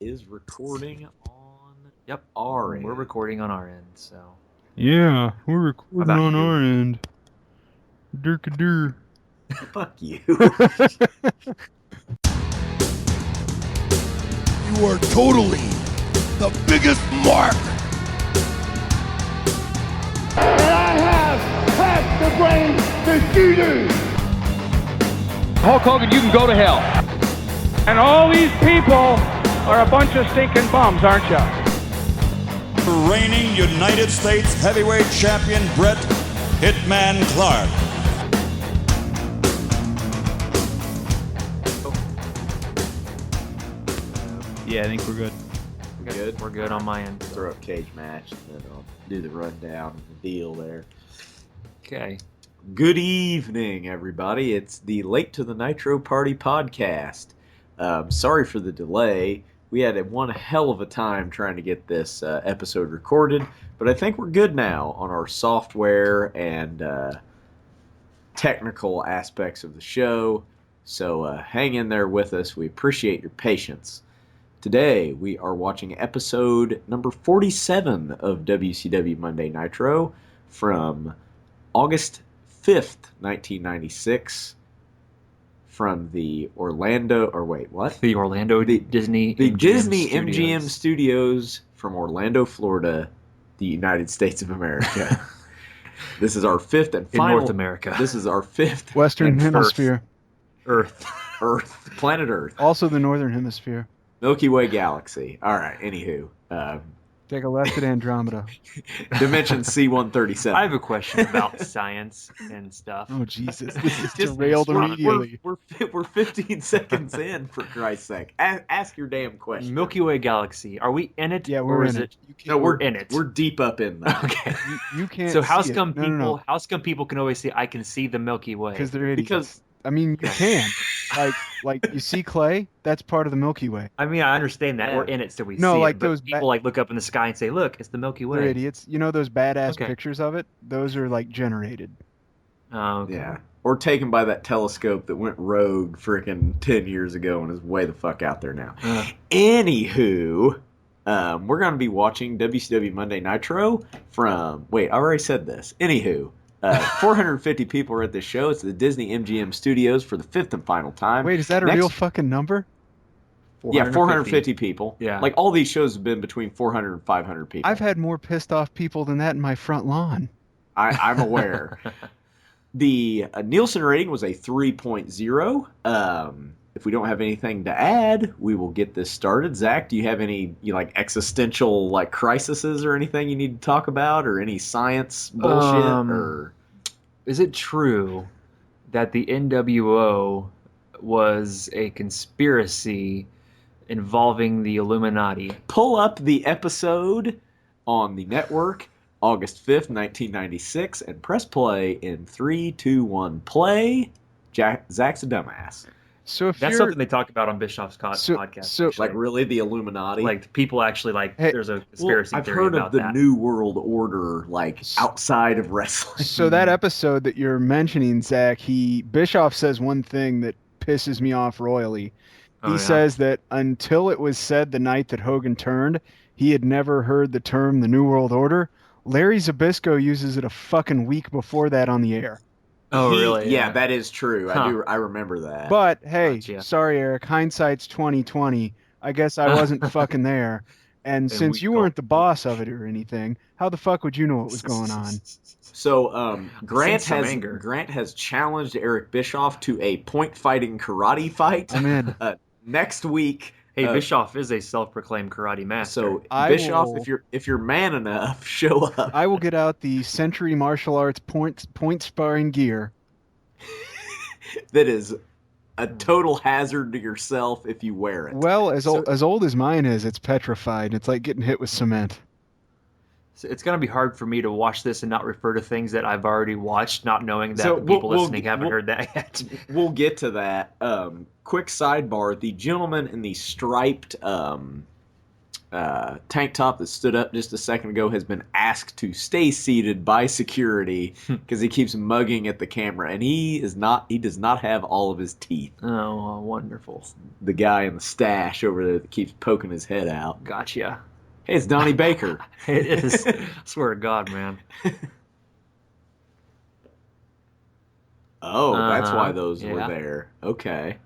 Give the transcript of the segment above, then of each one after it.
is recording on, our end. We're recording on our end, so. Yeah, we're recording about on you? our end. Durkadur. Fuck you. You are totally the biggest mark. And I have half the brains that you do. Hulk Hogan, you can go to hell. And all these people are a bunch of stinking bums, aren't you? Reigning United States heavyweight champion Bret Hitman Clark. Yeah, I think we're good. Good. We're good on my end. Throw up cage match, and then I'll do the rundown of the deal there. Okay. Good evening, everybody. It's the Late to the Nitro Party podcast. Sorry for the delay. We had one hell of a time trying to get this episode recorded, but I think we're good now on our software and technical aspects of the show. So hang in there with us. We appreciate your patience. Today, we are watching episode number 47 of WCW Monday Nitro from August 5th, 1996, from the Orlando, or wait, what? The Orlando Disney The MGM Disney Studios. MGM Studios from Orlando, Florida, the United States of America. This is our fifth and In final... North America. This is our fifth... Western and Hemisphere. Earth. Earth. Planet Earth. Also the Northern Hemisphere. Milky Way Galaxy. All right, anywho. Take a left at Andromeda. Dimension C-137. I have a question about science and stuff. Oh, Jesus. This is derailed immediately. We're 15 seconds in, for Christ's sake. Ask your damn question. Milky Way Galaxy. Are we in it? Yeah, or we're is in it. No, we're in it. We're deep up in there. Okay. You can't So how see come it. people? No. How come people can always see? I can see the Milky Way. Because they're idiots. Because- I mean, you can. like you see clay, that's part of the Milky Way. I mean, I understand that Yeah. we're in it, so we No, see like it. But those people like look up in the sky and say, "Look, it's the Milky They're Way." idiots. You know those badass Okay. pictures of it? Those are like generated. Oh, okay. Yeah. Or taken by that telescope that went rogue freaking 10 years ago and is way the fuck out there now. Anywho, we're going to be watching WCW Monday Nitro from... Wait, I already said this. Anywho, 450 people are at this show. It's the Disney MGM Studios for the fifth and final time. Wait, is that a Next- real fucking number? Yeah, 450 people. Yeah. Like, all these shows have been between 400 and 500 people. I've had more pissed off people than that in my front lawn. I'm aware. The Nielsen rating was a 3.0. If we don't have anything to add, we will get this started. Zach, do you have any existential crises or anything you need to talk about, or any science bullshit? Or Is it true that the NWO was a conspiracy involving the Illuminati? pull up the episode on the network, August 5th, 1996, and press play in 3, 2, 1, play. Zach's a dumbass. So if That's you're something they talk about on Bischoff's podcast. so- actually. Really, the Illuminati? like people actually Hey, there's a conspiracy I've theory heard about of the that. New World Order, outside of wrestling. So that episode that you're mentioning, Zach, Bischoff says one thing that pisses me off royally. Oh, He yeah. says that until it was said the night that Hogan turned, he had never heard the term the New World Order. Larry Zbyszko uses it a fucking week before that on the air. Oh, really? Yeah, that is true. Huh. I remember that. But hey, Gotcha. sorry, Eric. Hindsight's 2020. I guess I wasn't fucking there. And since we you go- weren't the boss of it or anything, how the fuck would you know what was going on? So Grant some has anger. Grant has challenged Eric Bischoff to a point fighting karate fight I'm in. next week. Hey, Bischoff is a self-proclaimed karate master. So I Bischoff, will- if you're man enough, show up. I will get out the Century Martial Arts point sparring gear. That is a total hazard to yourself if you wear it. Well, as old as mine is, it's petrified. It's like getting hit with cement. So it's going to be hard for me to watch this and not refer to things that I've already watched, not knowing that So the people we'll- listening haven't heard that yet. We'll get to that. Quick sidebar: the gentleman in the striped tank top that stood up just a second ago has been asked to stay seated by security because he keeps mugging at the camera, and he does not have all of his teeth. Oh, wonderful. The guy in the stash over there that keeps poking his head out. Gotcha. Hey, it's Donnie Baker. It is. I swear to God, man. Oh, that's why Uh-huh. those were Yeah. there. Okay.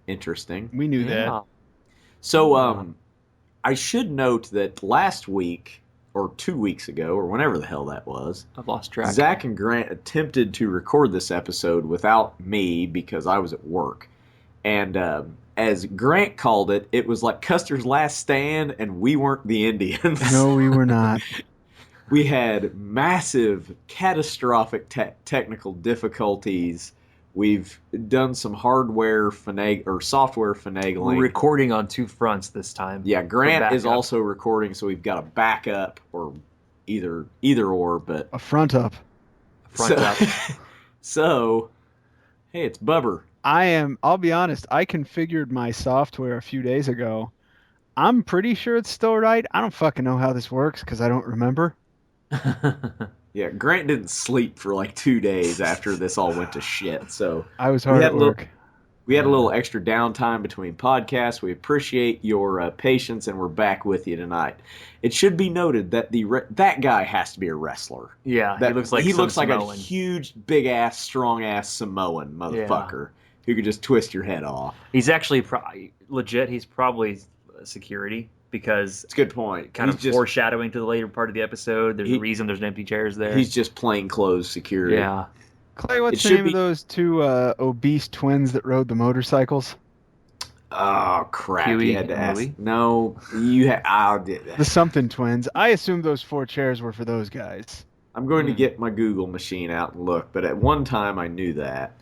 Interesting. We knew that. Yeah. So, I should note that last week, or 2 weeks ago, or whenever the hell that was, I've lost track. Zach and Grant attempted to record this episode without me because I was at work. And as Grant called it, it was like Custer's Last Stand, and we weren't the Indians. No, we were not. We had massive, catastrophic technical difficulties. We've done some software finagling. We're recording on two fronts this time. Yeah, Grant is backup. also recording, so we've got a backup or either or, but A front up. Front so, up. So, hey, it's Bubber. I'll be honest, I configured my software a few days ago. I'm pretty sure it's still right. I don't fucking know how this works because I don't remember. Yeah, Grant didn't sleep for like 2 days after this all went to shit. So I was hard had at a little- work. we had a little extra downtime between podcasts. We appreciate your patience, and we're back with you tonight. It should be noted that that guy has to be a wrestler. Yeah, That, he looks like he some looks like a Samoan. huge, big ass, strong ass Samoan motherfucker who could just twist your head off. He's actually legit. He's probably security because It's a good point. kind He's of just foreshadowing to the later part of the episode. There's a reason there's empty chairs there. he's just plain clothes security. yeah. Clay, what's It the should name be- of those two obese twins that rode the motorcycles? Oh crap! Huey You had to and ask. Louie? No, you had. I did that. The something twins. I assumed those 4 chairs were for those guys. I'm going to get my Google machine out and look, but at one time I knew that.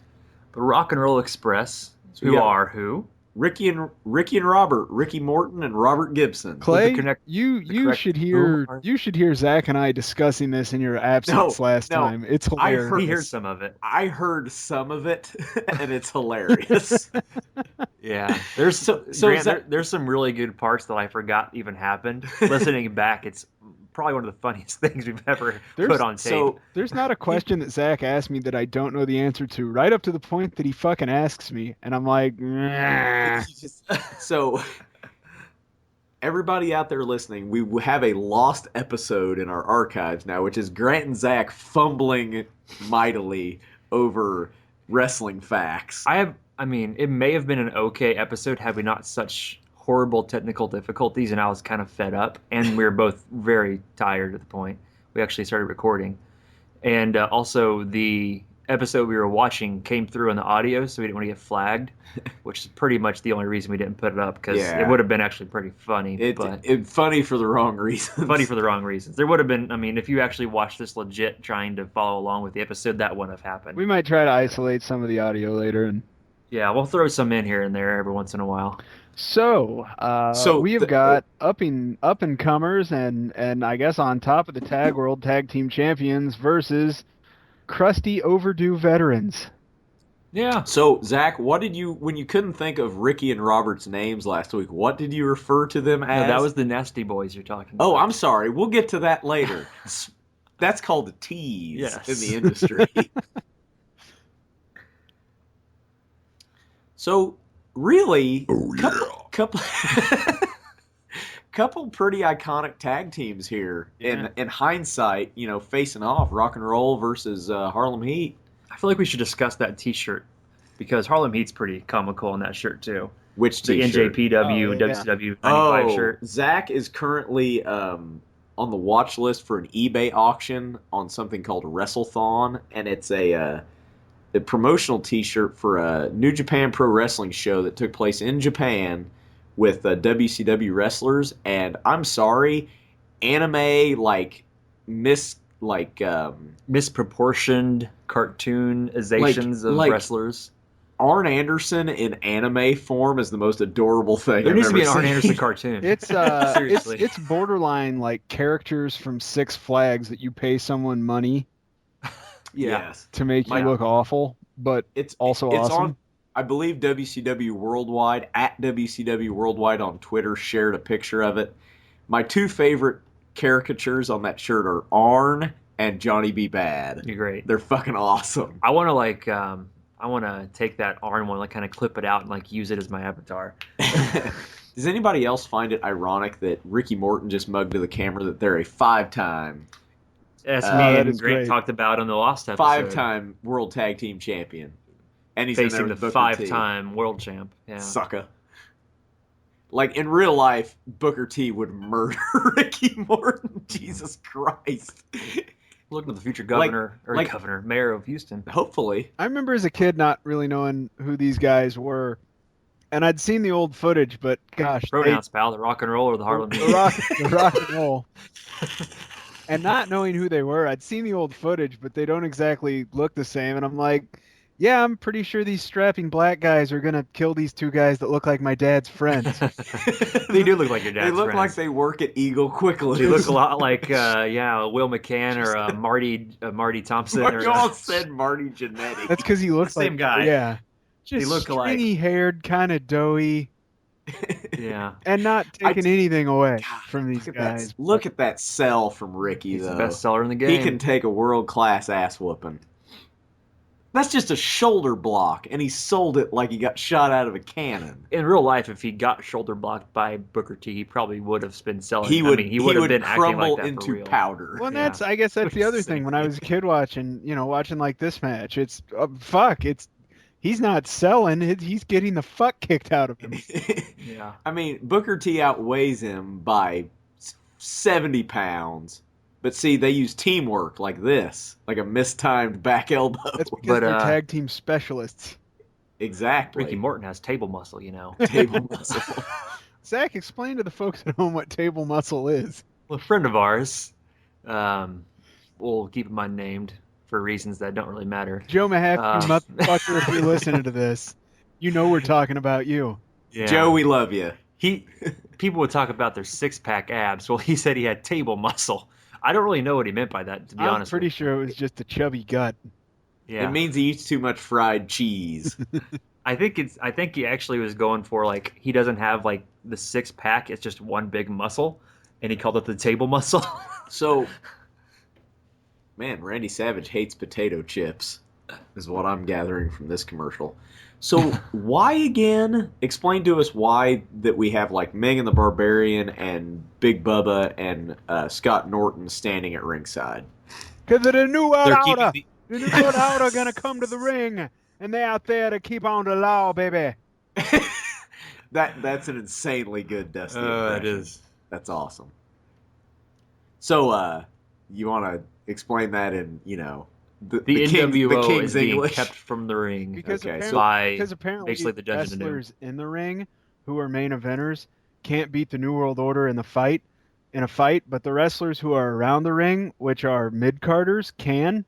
The Rock and Roll Express. So we Who got- are who? Ricky and Robert, Ricky Morton and Robert Gibson. Clay, correct- you correct should who hear are- you should hear Zach and I discussing this in your absence last no. time. It's I hilarious. heard- He heard some of it. I heard some of it, and it's hilarious. Yeah, there's So Grant, is that- there's some really good parts that I forgot even happened. Listening back, it's probably one of the funniest things we've ever put on tape. So There's not a question that Zach asked me that I don't know the answer to, right up to the point that he fucking asks me, and I'm like, nah. So, everybody out there listening, we have a lost episode in our archives now, which is Grant and Zach fumbling mightily over wrestling facts. I mean, it may have been an okay episode had we not such horrible technical difficulties, and I was kind of fed up, and we were both very tired at the point we actually started recording. And also, the episode we were watching came through in the audio, so we didn't want to get flagged, which is pretty much the only reason we didn't put it up, because Yeah. it would have been actually pretty funny. It's funny for the wrong reasons. Funny for the wrong reasons. There would have been, I mean, if you actually watched this legit trying to follow along with the episode, that wouldn't have happened. We might try to isolate some of the audio later. And Yeah, we'll throw some in here and there every once in a while. so we have got up and comers and I guess on top of the Tag World Tag Team Champions versus crusty overdue veterans. Yeah. So, Zach, what did you, when you couldn't think of Ricky and Robert's names last week, what did you refer to them as? No, that was the Nasty Boys you're talking about. Oh, I'm sorry. We'll get to that later. That's called a tease Yes. in the industry. So, really, couple pretty iconic tag teams here. Yeah. In hindsight, facing off Rock and Roll versus Harlem Heat. I feel like we should discuss that T-shirt because Harlem Heat's pretty comical in that shirt too. Which The t-shirt? NJPW Oh, yeah. WCW 95 shirt. Zach is currently on the watch list for an eBay auction on something called WrestleThon, and it's a promotional T-shirt for a New Japan Pro Wrestling show that took place in Japan with WCW wrestlers. And I'm sorry, anime Misproportioned cartoonizations of like- wrestlers. Arn Anderson in anime form is the most adorable thing There I've needs to be an ever Arn seen. Anderson cartoon. It's Seriously. it's borderline like characters from Six Flags that you pay someone money Yes. to make you My- look awful, but It's also it's awesome. on, I believe WCW Worldwide, at WCW Worldwide on Twitter, shared a picture of it. My two favorite caricatures on that shirt are Arn and Johnny B. Bad. You're great. They're fucking awesome. I want to I want to take that Arn one, like kind of clip it out and like use it as my avatar. Does anybody else find it ironic that Ricky Morton just mugged to the camera that they're a 5-time That's me and Grant talked about on the last episode. 5-time World Tag Team Champion. And he's facing in the there with Booker T. 5-time World Champ. Yeah. Sucker. Like, in real life, Booker T would murder Ricky Morton. Jesus Christ. Looking at the future governor, mayor of Houston. Hopefully. I remember as a kid not really knowing who these guys were. And I'd seen the old footage, but gosh. Pronouns, pal. The rock and roll or the Harlem the rock and roll. And not knowing who they were, I'd seen the old footage, but they don't exactly look the same. And I'm like, yeah, I'm pretty sure these strapping black guys are going to kill these two guys that look like my dad's friends. They do look like your dad's friends. They look like they work at Eagle Quickly. They look a lot like, Will McCann or Marty Thompson. You all said Marty Jannetty. That's because he looks like... Same guy. Yeah. Just look stringy-haired, kind of doughy. Yeah. And not taking anything away from these guys. Look at that sell from Ricky, He's though. the best seller in the game. He can take a world-class ass-whooping. That's just a shoulder block, and he sold it like he got shot out of a cannon. In real life, if he got shoulder blocked by Booker T, he probably would have been selling. He would have been crumble acting like that into for real. powder. Well, I guess that's the other thing. When I was a kid watching like this match, it's he's not selling. He's getting the fuck kicked out of him. Yeah. I mean, Booker T outweighs him by 70 pounds. But see, they use teamwork like this, like a mistimed back elbow. That's because they're tag team specialists. Exactly. Ricky Morton has table muscle, Table muscle. Zach, explain to the folks at home what table muscle is. Well, a friend of ours, we'll keep him unnamed for reasons that don't really matter. Joe Mahaffey, you motherfucker, if you're listening to this, you know we're talking about you. Yeah. Joe, we love you. People would talk about their six-pack abs. Well, he said he had table muscle. I don't really know what he meant by that, to be honest. I'm pretty sure it was just a chubby gut. Yeah. It means he eats too much fried cheese. I think he actually was going for, like, he doesn't have, like, the six-pack. It's just one big muscle, and he called it the table muscle. So, man, Randy Savage hates potato chips, is what I'm gathering from this commercial. So why again? Explain to us why that we have like Megan the Barbarian and Big Bubba and Scott Norton standing at ringside. Because the new world order. The new world order going to come to the ring, and they're out there to keep on the law, baby. That's an insanely good Dusty impression. It is. That's awesome. So you want to explain that in, the NWO is being English. kept from the ring because apparently basically the Dungeons and wrestlers in the ring who are main eventers can't beat the New World Order in a fight, but the wrestlers who are around the ring, which are mid-carders, can.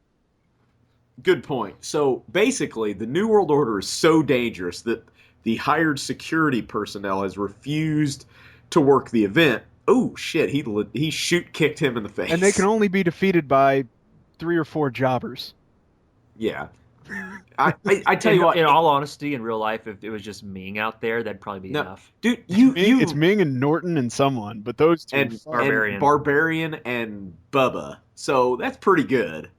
Good point. So basically, the New World Order is so dangerous that the hired security personnel has refused to work the event. Oh shit! He kicked him in the face, and they can only be defeated by 3 or 4 jobbers. Yeah. I tell you what. In all honesty, in real life, if it was just Ming out there, that'd probably be enough. Dude, it's Ming and Norton and someone, but those two and Barbarian and Bubba. So that's pretty good.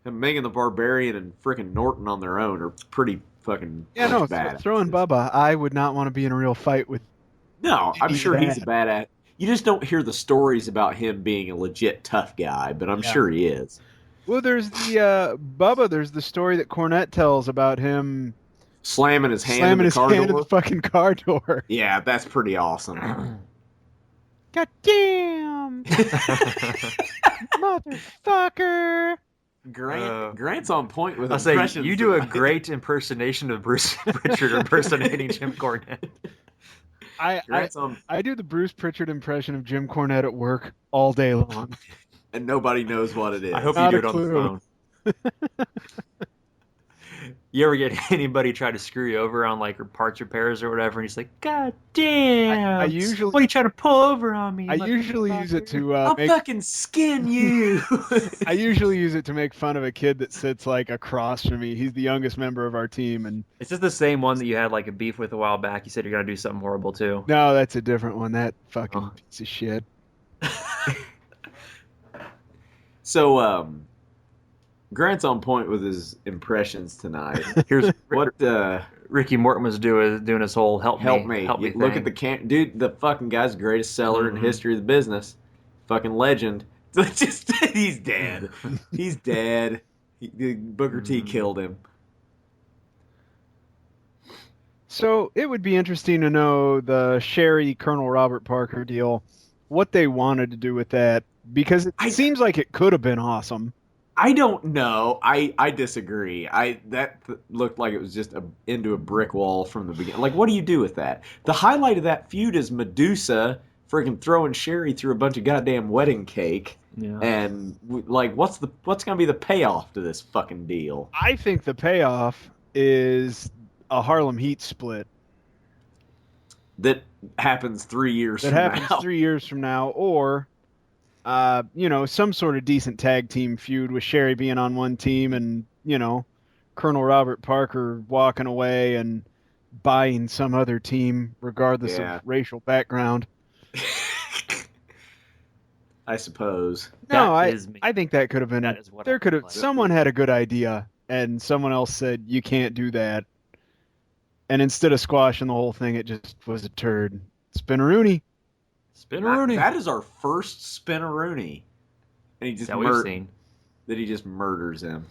And Ming and the Barbarian and freaking Norton on their own are pretty fucking bad. Throwing Bubba, I would not want to be in a real fight with. No, I'm sure he's a badass. You just don't hear the stories about him being a legit tough guy, but I'm sure he is. Well, there's the Bubba. There's the story that Cornette tells about him slamming his hand in the fucking car door. Yeah, that's pretty awesome. God damn, motherfucker! Grant's on point with impressions. Say, you do a great impersonation of Bruce Pritchard impersonating Jim Cornette. I do the Bruce Pritchard impression of Jim Cornette at work all day long. And nobody knows what it is. I hope you do it on the phone. You ever get anybody try to screw you over on like parts repairs or whatever, and he's like, "God damn! I usually- what are you trying to pull over on me?" I usually use it to I'll make. fucking skin you. I usually use it to make fun of a kid that sits like across from me. He's the youngest member of our team, and Is this the same one that you had like a beef with a while back? You said you're gonna do something horrible too. no, that's a different one. That fucking Oh. piece of shit. So, Grant's on point with his impressions tonight. Here's What? Ricky Morton was doing his whole help me Look thing. at the dude. The fucking guy's the greatest seller in the history of the business. Fucking legend. He's dead. He's dead. Booker T killed him. So it would be interesting to know the Sherry Colonel Robert Parker deal, what they wanted to do with that, because it seems like it could have been awesome. I don't know. I disagree. That looked like it was just into a brick wall from the beginning. Like, what do you do with that? The highlight of that feud is Medusa freaking throwing Sherry through a bunch of goddamn wedding cake. Yeah. And like, what's gonna be the payoff to this fucking deal? I think the payoff is a Harlem Heat split That happens 3 years that from happens now. 3 years from now, or some sort of decent tag team feud with Sherry being on one team and Colonel Robert Parker walking away and buying some other team regardless Yeah. of racial background. I suppose. No, That is me. I think that could have been That it. is what There I could have like. someone had a good idea and someone else said you can't do that. And instead of squashing the whole thing, it just was a turd. Spinneroonie. Spinneroonie. That is our first Spinneroonie. And he Is just that what you've seen? that he just murders him.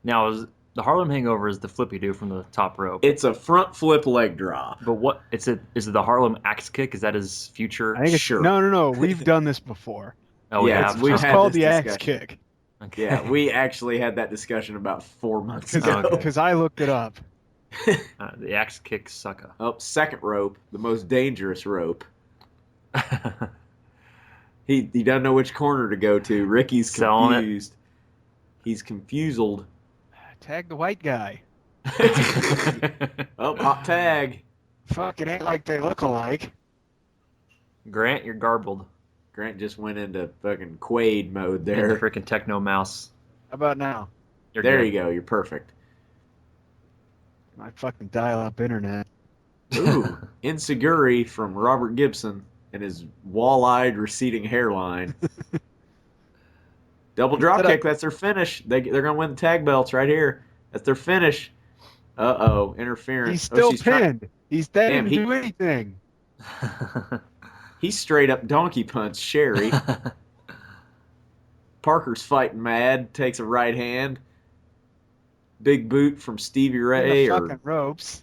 Now, is the Harlem Hangover is the flippy do from the top rope. It's a front flip leg drop. But what is it the Harlem axe kick? Is that his future? I think it's Sure. No. We've done this before. Oh, we Yeah, have. we've It's had called this the axe discussion. kick Okay. Yeah, we actually had that discussion about 4 months ago. Okay. because I looked it up. The axe kick sucker. Oh, second rope, the most dangerous rope. He doesn't know which corner to go to. Ricky's Selling it. confused. He's confused. Tag the white guy. Oh, hot tag. Fuck, it ain't like they look alike. Grant, you're garbled. Grant just went into fucking Quaid mode There, there. freaking techno mouse. How about now? You're There good. you go. You're perfect. My fucking dial-up internet. Ooh, Inseguri from Robert Gibson and his wall-eyed receding hairline. Double drop kick. That's their finish. They're going to win the tag belts right here. That's their finish. Uh-oh, interference. He's still she's trying- pinned. He's dead. Damn, Didn't do anything. He straight up donkey punched Sherry. Parker's fighting mad. Takes a right hand. Big boot from Stevie In Ray. the Or, fucking ropes.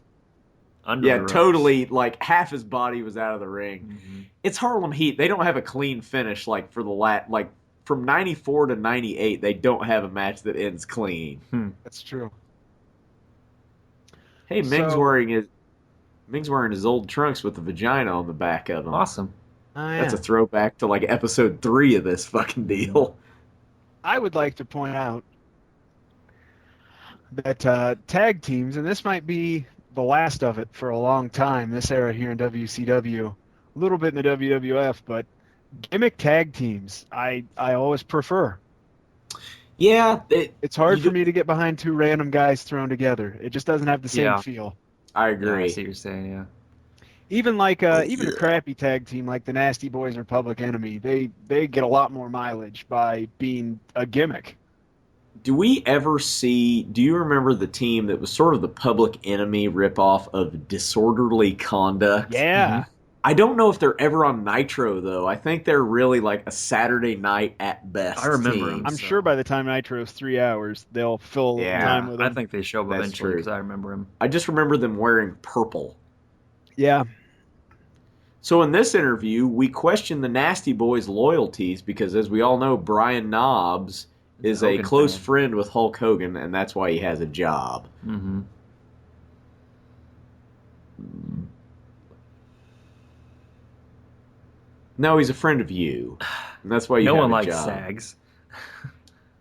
Under yeah, the ropes. totally. Like half his body was out of the ring. Mhm. It's Harlem Heat. They don't have a clean finish like for the like from 94 to 98. They don't have a match that ends clean. That's true. Hey, Ming's So- wearing his old trunks with the vagina on the back of them. Awesome. Oh, yeah. That's a throwback to like episode 3 of this fucking deal. I would like to point out that tag teams, and this might be the last of it for a long time, this era here in WCW, a little bit in the WWF, but gimmick tag teams, I always prefer. Yeah, It's hard You for do- me to get behind two random guys thrown together. It just doesn't have the same Yeah. feel. I Yeah, I agree. see what you're saying, yeah. Even like even a crappy tag team like the Nasty Boys or Public Enemy, they get a lot more mileage by being a gimmick. Do you remember the team that was sort of the Public Enemy ripoff of Disorderly Conduct? Yeah. I don't know if they're ever on Nitro, though. I think they're really like a Saturday night at best. I remember team. them. I'm So- sure by the time Nitro's 3 hours, they'll fill Yeah, time with them. I think they show up That's eventually true. because I remember him. I just remember them wearing purple. Yeah. So in this interview, we question the Nasty Boys' loyalties because, as we all know, Brian Knobbs is a Hogan close fan. friend with Hulk Hogan, and that's why he has a job. Mm-hmm. No, he's a friend of you, and that's why you No have one a likes job. sags.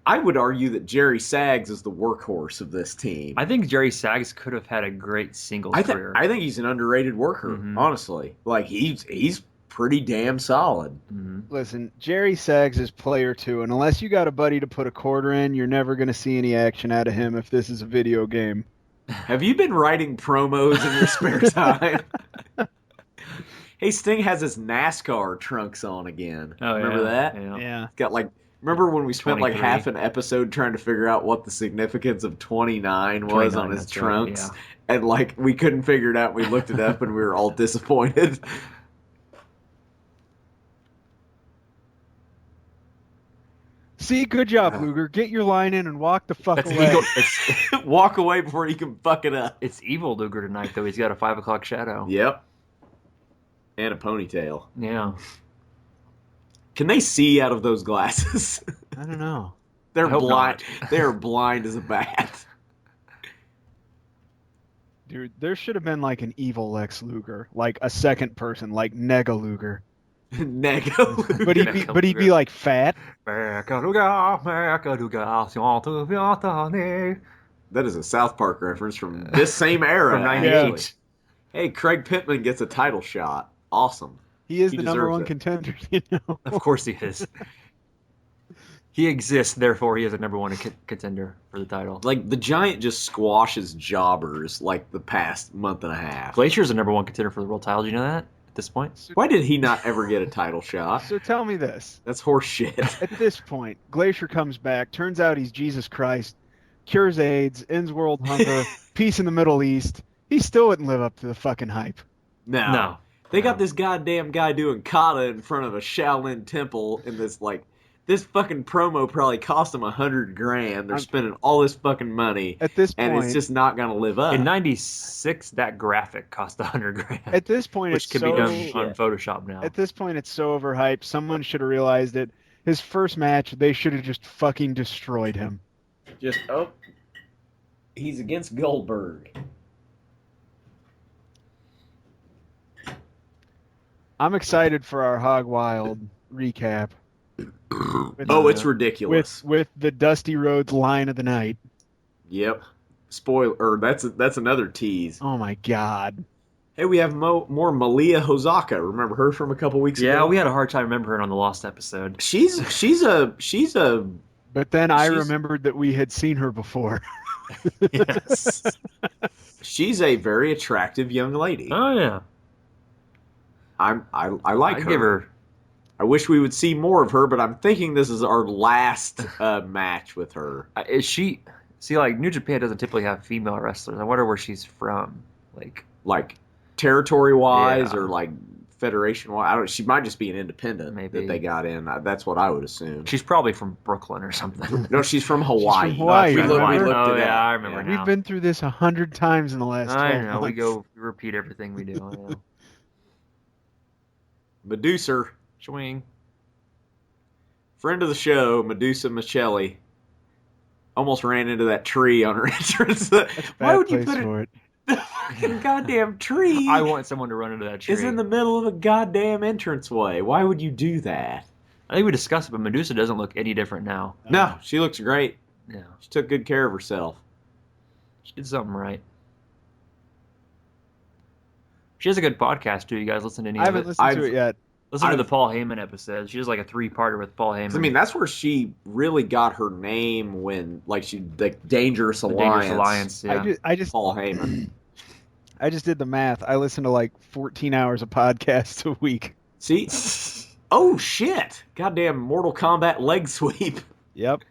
I would argue that Jerry Saggs is the workhorse of this team. I think Jerry Saggs could have had a great singles career. I think he's an underrated worker, honestly. Like, he's pretty damn solid. Listen, Jerry Saggs is player 2, and unless you got a buddy to put a quarter in, you're never going to see any action out of him if this is a video game. Have you been writing promos in your spare time? Hey, Sting has his NASCAR trunks on again. Oh, Remember that? Yeah. Got like, remember when we spent like 23. half an episode trying to figure out what the significance of 29 was 29, on his that's trunks? right, And like, we couldn't figure it out. We looked it up and we were all disappointed. See, good job, Luger. Get your line in and walk the fuck away. Walk away before you can fuck it up. It's evil Luger tonight, though. He's got a 5 o'clock shadow. Yep. And a ponytail. Yeah. Can they see out of those glasses? I don't know. They're I hope blind. not. They're blind as a bat. Dude, there should have been like an evil Lex Luger, like a second person, like Nega Luger. Nego. But he'd be like fat. That is a South Park reference from this same era. From 98. actually. Hey, Craig Pittman gets a title shot. Awesome. He is He the number deserves one it. contender, you know. Of course he is. He exists, therefore he is a number 1 contender for the title. Like, the Giant just squashes jobbers like the past month and a half. Glacier's a number 1 contender for the world title. Do you know that at this point? Why did he not ever get a title shot? So tell me this. That's horse shit. At this point, Glacier comes back. Turns out he's Jesus Christ. Cures AIDS. Ends world hunger. Peace in the Middle East. He still wouldn't live up to the fucking hype. No. They got this goddamn guy doing kata in front of a Shaolin temple in this, like, this fucking promo probably cost him $100,000. They're spending all this fucking money. At this and point, it's just not going to live up. In 96, that graphic cost $100,000. At this point, which it's can so, be done on Photoshop now. At this point, it's so overhyped. Someone should have realized it. His first match, they should have just fucking destroyed him. Just, he's against Goldberg. I'm excited for our Hog Wild recap. With, It's ridiculous. With the Dusty Rhodes line of the night. Yep. Spoiler. That's another tease. Oh my god. Hey, we have more Malia Hosaka. Remember her from a couple weeks ago? Yeah, we had a hard time remembering her on the Lost episode. She's a. But then I remembered that we had seen her before. Yes. She's a very attractive young lady. Oh yeah. I like her. Give her. I wish we would see more of her, but I'm thinking this is our last match with her. Is she? See, like New Japan doesn't typically have female wrestlers. I wonder where she's from. Like territory-wise Yeah. or like federation-wise. I don't. She might just be an independent Maybe. that they got in. That's what I would assume. She's probably from Brooklyn or something. No, she's from Hawaii. She's from Hawaii, We looked remember? it yeah, up. I remember now. We've been through this 100 times in the last 12 I know. months. We repeat everything we do. I know. Medusa, Swing. friend of the show, Medusa Michelli, almost ran into that tree on her entrance. That's a Why bad would you place put for it? the fucking goddamn tree? I want someone to run into that tree. Is in the middle of a goddamn entranceway. Why would you do that? I think we discussed it, but Medusa doesn't look any different now. No, she looks great. Yeah, She took good care of herself. she did something right. She has a good podcast too. You guys listen to any I of haven't it? listened to it yet. Listen to I've- the Paul Heyman episode. She does like a 3-parter with Paul Heyman. I mean, that's where she really got her name when, like, the Dangerous the Alliance. Dangerous Alliance. Yeah. I just Paul Heyman. I just did the math. I listen to like 14 hours of podcasts a week. See? Oh, shit. Goddamn Mortal Kombat leg sweep. Yep.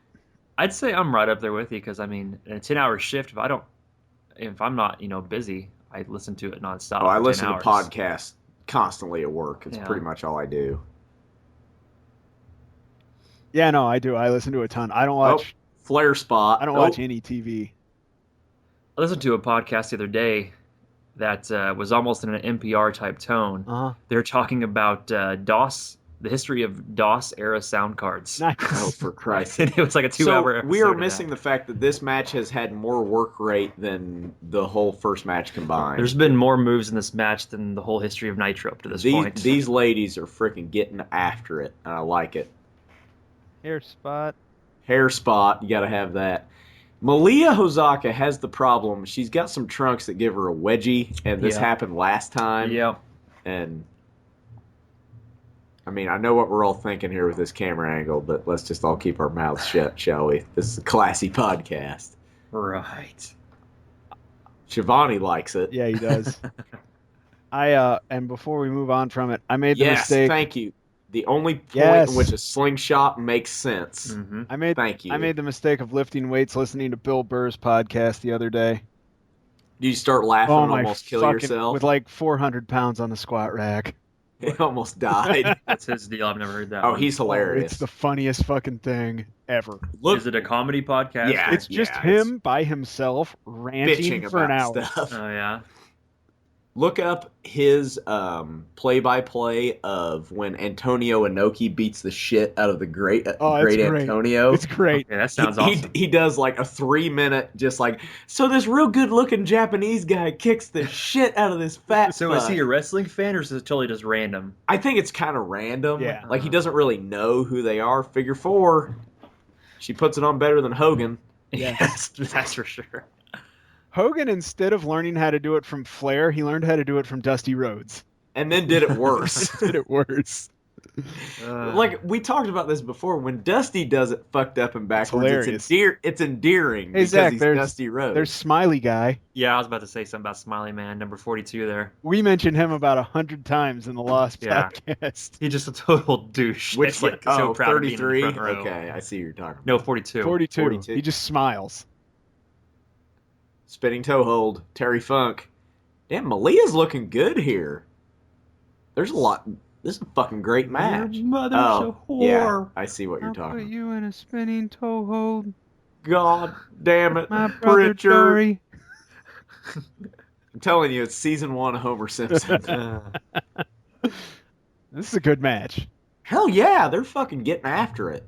I'd say I'm right up there with you because I mean, in a 10-hour shift, if I'm not busy, I listen to it nonstop. Oh, I for 10 listen to hours. podcasts constantly at work. It's Yeah. pretty much all I do. Yeah, no, I do. I listen to a ton. I don't watch. Flare spot. I don't Oh, watch any TV. I listened to a podcast the other day that was almost in an NPR type tone. Uh-huh. They were talking about DOS, the history of DOS era sound cards. Nice. Oh, for Christ's And it was like a 2-hour episode. we are of missing that. the fact that this match has had more work rate than the whole first match combined. There's been more moves in this match than the whole history of Nitro up to this point. These ladies are freaking getting after it, and I like it. Hair spot. Hair spot, you got to have that. Malia Hosaka has the problem. She's got some trunks that give her a wedgie, and this happened last time. Yep. And I mean, I know what we're all thinking here with this camera angle, but let's just all keep our mouths shut, shall we? This is a classy podcast. Right. Shivani likes it. Yeah, he does. And before we move on from it, I made the mistake. Thank you. The only point in which a slingshot makes sense. Mm-hmm. Thank you. I made the mistake of lifting weights listening to Bill Burr's podcast the other day. Did you start laughing and almost kill yourself? With like 400 pounds on the squat rack. He almost died. That's his deal. I've never heard that. Oh, he's hilarious. It's the funniest fucking thing ever. Is it a comedy podcast? Yeah. It's just him by himself ranting for an hour. Stuff. Oh, yeah. Look up his play-by-play of when Antonio Inoki beats the shit out of the great Antonio. It's great. Yeah, that sounds awesome. He does like a 3-minute, just like, so this real good-looking Japanese guy kicks the shit out of this fat So fuck. is he a wrestling fan or is it totally just random? I think it's kind of random. Yeah. Like, he doesn't really know who they are. Figure 4. She puts it on better than Hogan. Yeah. Yes, that's for sure. Hogan, instead of learning how to do it from Flair, he learned how to do it from Dusty Rhodes. And then did it worse. Did it worse. Like, we talked about this before. When Dusty does it fucked up and backwards, it's endearing Hey, because Zach, he's there's Dusty Rhodes. There's Smiley Guy. Yeah, I was about to say something about Smiley Man, number 42 there. We mentioned him about 100 times in the Lost podcast. He's just a total douche. Which, It's like so proud 33? Of being in the front row. Okay, I see what you're talking about. No, 42. 42. He just smiles. Spinning toe hold, Terry Funk. Damn, Malia's looking good here. There's a lot. This is a fucking great match. Your mother's a whore. Yeah, I see what you're I'll talking put you in a spinning toe hold. God damn it, My brother Pritchard. Dory. I'm telling you, it's season 1 of Homer Simpson. This is a good match. Hell yeah, they're fucking getting after it.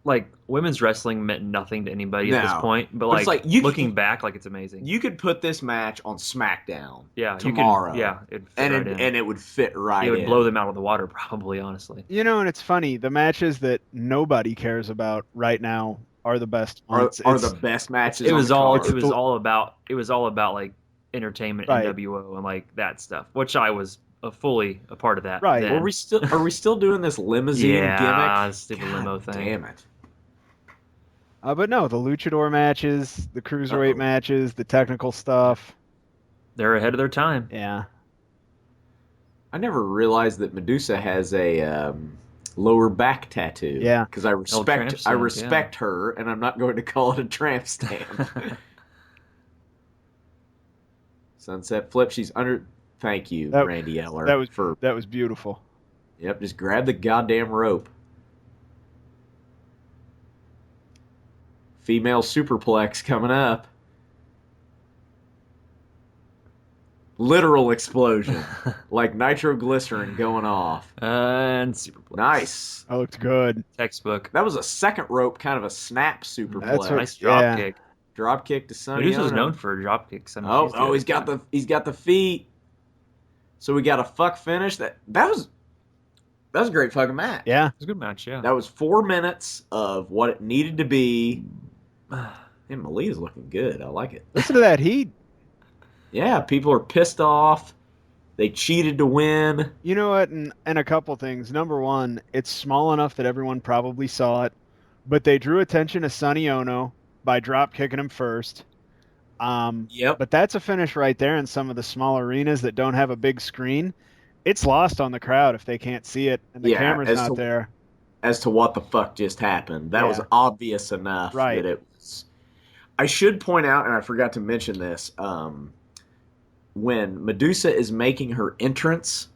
Like, women's wrestling meant nothing to anybody at this point, but But it's like you looking could, back, like it's amazing. You could put this match on SmackDown tomorrow. It'd fit right in. And it would fit right in. It would blow them out of the water, probably, honestly. You know, and it's funny. The matches that nobody cares about right now are the best ones. Are the best matches. It was all card. about like entertainment, NWO, and like that stuff, which I was fully a part of that. Right. Then. Are we still doing this limousine gimmick? Stupid limo thing. Damn it. But no, the luchador matches, the cruiserweight matches, the technical stuff. They're ahead of their time. Yeah. I never realized that Medusa has a lower back tattoo. Yeah. Because I respect her, and I'm not going to call it a tramp stamp. Sunset flip. She's under. Thank you, Randy Eller. That was beautiful. Yep. Just grab the goddamn rope. Female superplex coming up. Literal explosion. Like nitroglycerin going off. And superplex. Nice. That looked good. Textbook. That was a second rope, kind of a snap superplex. Nice drop kick. Drop kick to Sonny. Medusa's known for drop kicks. He's got the feet. So we got a fuck finish. That was a great fucking match. Yeah. It was a good match, yeah. That was 4 minutes of what it needed to be. And Malia's looking good. I like it. Listen to that heat. Yeah, people are pissed off. They cheated to win. You know what? And a couple things. Number one, it's small enough that everyone probably saw it, but they drew attention to Sonny Ono by drop kicking him first. Yep. But that's a finish right there in some of the small arenas that don't have a big screen. It's lost on the crowd if they can't see it and the camera's not there. As to what the fuck just happened. That was obvious enough that it was. I should point out, and I forgot to mention this, when Medusa is making her entrance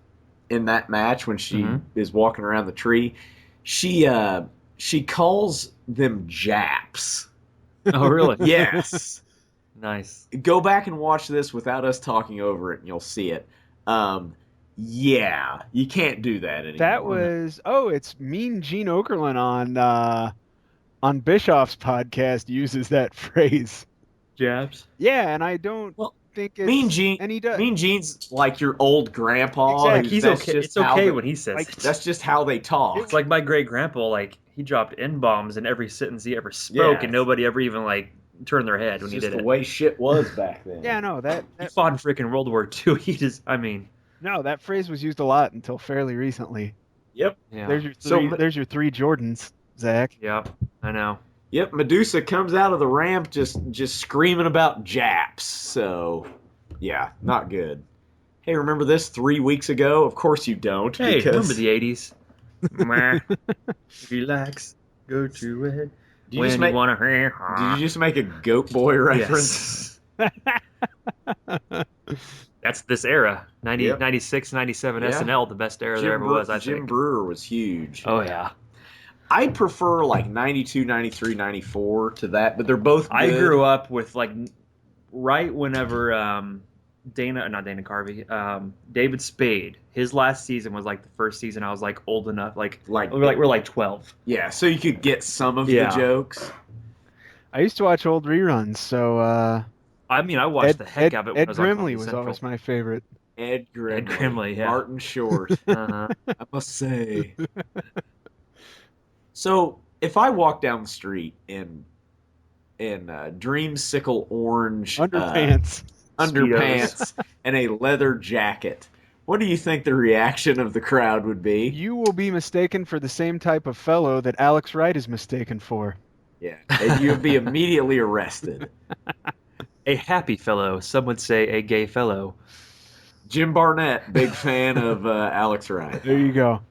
in that match, when she is walking around the tree, she calls them Japs. Oh, really? Yes. Nice. Go back and watch this without us talking over it, and you'll see it. Yeah, you can't do that anymore. That was it's Mean Gene Okerlund on Bischoff's podcast uses that phrase. Jabs. Yeah, and I don't think it's Mean Gene. and he does. Mean Gene's like your old grandpa. Exactly. He's That's okay. just It's how okay they- when he says like, it. That's just how they talk. It's like my great grandpa. Like he dropped N-bombs in every sentence he ever spoke, Yeah. and nobody ever even like turned their head It's when he just did the it. way shit was back then. Yeah, no, that He fought in freaking World War II. He just, I mean, no, that phrase was used a lot until fairly recently. Yep. yeah, There's your So- three. There's your three Jordans, Zach. yeah, I know. Yep. Medusa comes out of the ramp just screaming about Japs. So, yeah, not good. Hey, remember this 3 weeks ago? Of course you don't. Hey, because remember the '80s? Meh. Relax, go to it. Did you When just make- you wanna Did you just make a Goat Boy reference? Yes. That's this era. 90, Yep. 96, 97 Yeah. SNL, the best era there ever was, I Jim think. Brewer was huge. Oh, yeah. I prefer like 92, 93, 94 to that, but they're both good. I grew up with, like, right whenever not Dana Carvey, David Spade, his last season was, like, the first season I was, like, old enough. Like we're like 12. Yeah, so you could get some of Yeah. the jokes. I used to watch old reruns, so I mean, I watched the heck out of it when Ed it was on Grimley Comedy was Central. always my favorite. Ed Grimley. Grimley, yeah. Martin Short. Uh-huh. I must say. So, if I walk down the street in dreamsicle orange Underpants. underpants and a leather jacket, what do you think the reaction of the crowd would be? You will be mistaken for the same type of fellow that Alex Wright is mistaken for. Yeah, and you'd be immediately arrested. A happy fellow. Some would say a gay fellow. Jim Barnett, big fan of Alex Wright. There you go.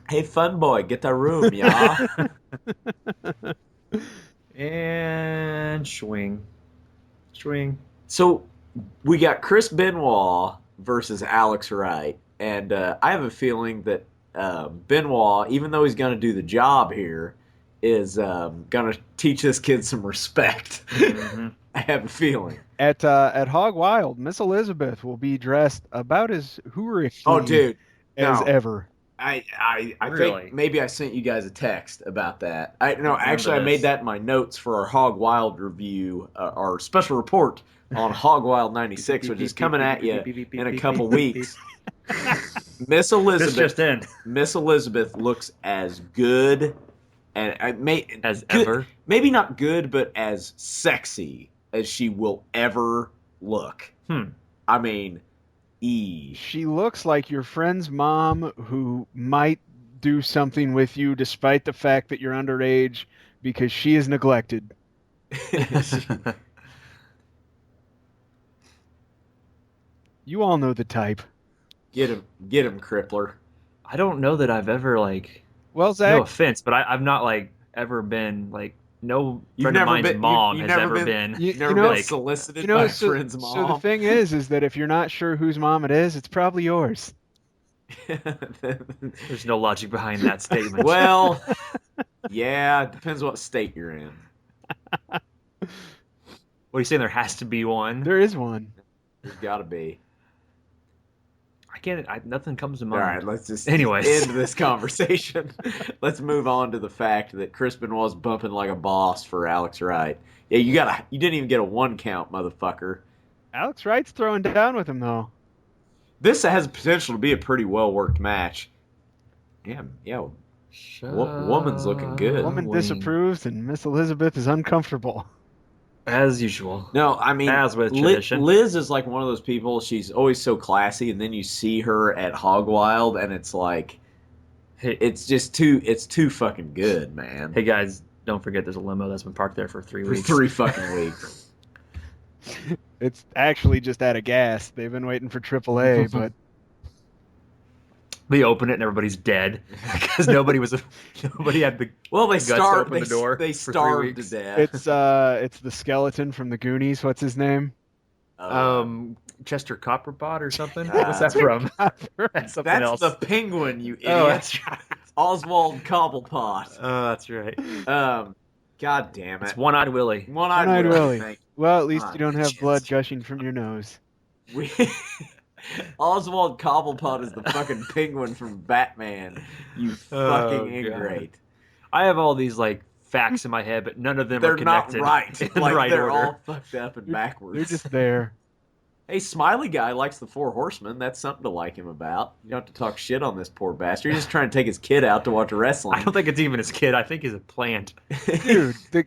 Hey, fun boy, get the room, y'all. And swing. Swing. So we got Chris Benoit versus Alex Wright, and I have a feeling that Benoit, even though he's going to do the job here, is going to teach this kid some respect. Mm-hmm. I have a feeling. At Hog Wild, Miss Elizabeth will be dressed about as hoorishly Oh, dude, as no. ever. I Really? think maybe I sent you guys a text about that. I remember made this. that in my notes for our Hog Wild review, our special report on Hog Wild 96, which is coming at you in a couple weeks. Miss This Elizabeth, just in. Miss Elizabeth looks as good and As good, ever. maybe not good, but as sexy as she will ever look. I mean, She looks like your friend's mom who might do something with you despite the fact that you're underage because she is neglected. You all know the type. Get him, Crippler. I don't know that I've ever, like, Well, no Zach, offense, but I've not, like, ever been, like, no You've friend of never mine's been- mom you've has never ever been- been. you Never know, been like, solicited by a friend's mom. so the thing is that if you're not sure whose mom it is, it's probably yours. There's no logic behind that statement. Well, yeah, it depends what state you're in. What are you saying? There has to be one. There is one. There's got to be. I can't. Nothing comes to All mind. right, let's just Anyways. end this conversation. Let's move on to the fact that Chris Benoit's bumping like a boss for Alex Wright. Yeah, you didn't even get a 1 count, motherfucker. Alex Wright's throwing down with him though. This has potential to be a pretty well worked match. Yeah. Woman's looking good. Woman Wing. disapproves, and Miss Elizabeth is uncomfortable. As usual. No, I mean, As with tradition. Liz is like one of those people. She's always so classy, and then you see her at Hog Wild, and it's like, Hey, it's too fucking good, man. hey guys, don't forget there's a limo that's been parked there for 3 For weeks. 3 fucking weeks. It's actually just out of gas. They've been waiting for AAA, but We open it and everybody's dead because nobody had the Well, they guts to starved. open the door They for 3 starved to weeks. death. it's the skeleton from the Goonies. What's his name? Chester Copperpot or something. Ah. What's that from? That's something That's else. the penguin, you idiot. Oh, that's right. Oswald Cobblepot. Oh, that's right. God damn it. It's One-Eyed Willie. One-eyed One-Eyed Willie. Willie. Well, at least Ah, you don't have bitches. blood gushing from your nose. Oswald Cobblepot is the fucking penguin from Batman. You Oh, fucking God. ingrate. I have all these like facts in my head, but none of them They're are connected. not right. in the Like right they're order. all fucked up and backwards. They're just there. Hey, Smiley guy likes the Four Horsemen. That's something to like him about. You don't have to talk shit on this poor bastard. He's just trying to take his kid out to watch wrestling. I don't think it's even his kid. I think he's a plant. Dude, the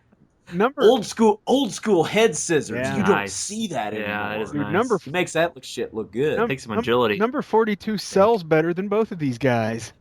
number old school head scissors. Yeah. You don't Nice. see that anymore. Yeah, that is Dude, nice. number He makes that look good. Take some agility. Number 42 sells better than both of these guys.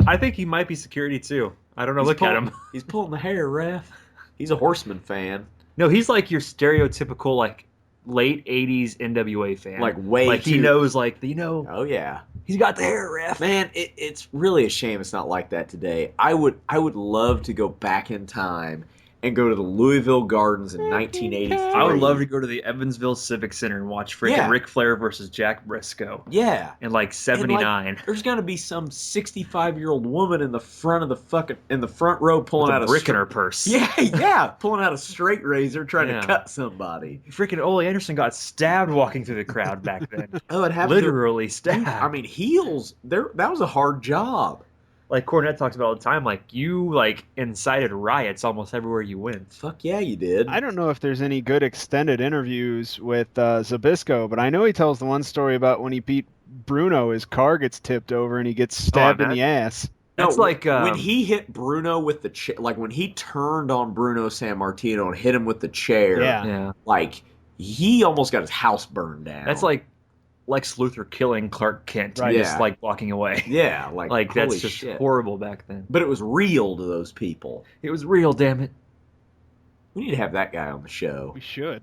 I think he might be security too. I don't know. Look at him. He's pulling the hair, ref. He's a Horseman fan. No, he's like your stereotypical like late '80s NWA fan. Like way like he too- knows like Oh yeah. he's got the hair, ref. Man, it's really a shame it's not like that today. I would love to go back in time and go to the Louisville Gardens in 1983. I would love to go to the Evansville Civic Center and watch freaking Yeah. Ric Flair versus Jack Briscoe Yeah. in like '79. And, like, there's gonna be some 65-year-old woman in the front of the front row pulling with out a a brick in her purse. Yeah, pulling out a straight razor trying Yeah. to cut somebody. Freaking Ole Anderson got stabbed walking through the crowd back then. Oh, it happened. Literally stabbed. I mean, heels. That was a hard job. like Cornette talks about all the time, like you like incited riots almost everywhere you went. Fuck yeah, you did. I don't know if there's any good extended interviews with Zabisco, but I know he tells the one story about when he beat Bruno, his car gets tipped over and he gets stabbed in the ass. That's like when he hit Bruno with the chair, like when he turned on Bruno Sammartino and hit him with the chair. yeah. Like he almost got his house burned down. That's like Lex Luthor killing Clark Kent, Right. just Yeah. like walking away. yeah, Like holy that's just shit. horrible back then. But it was real to those people. It was real, damn it. We need to have that guy on the show. We should.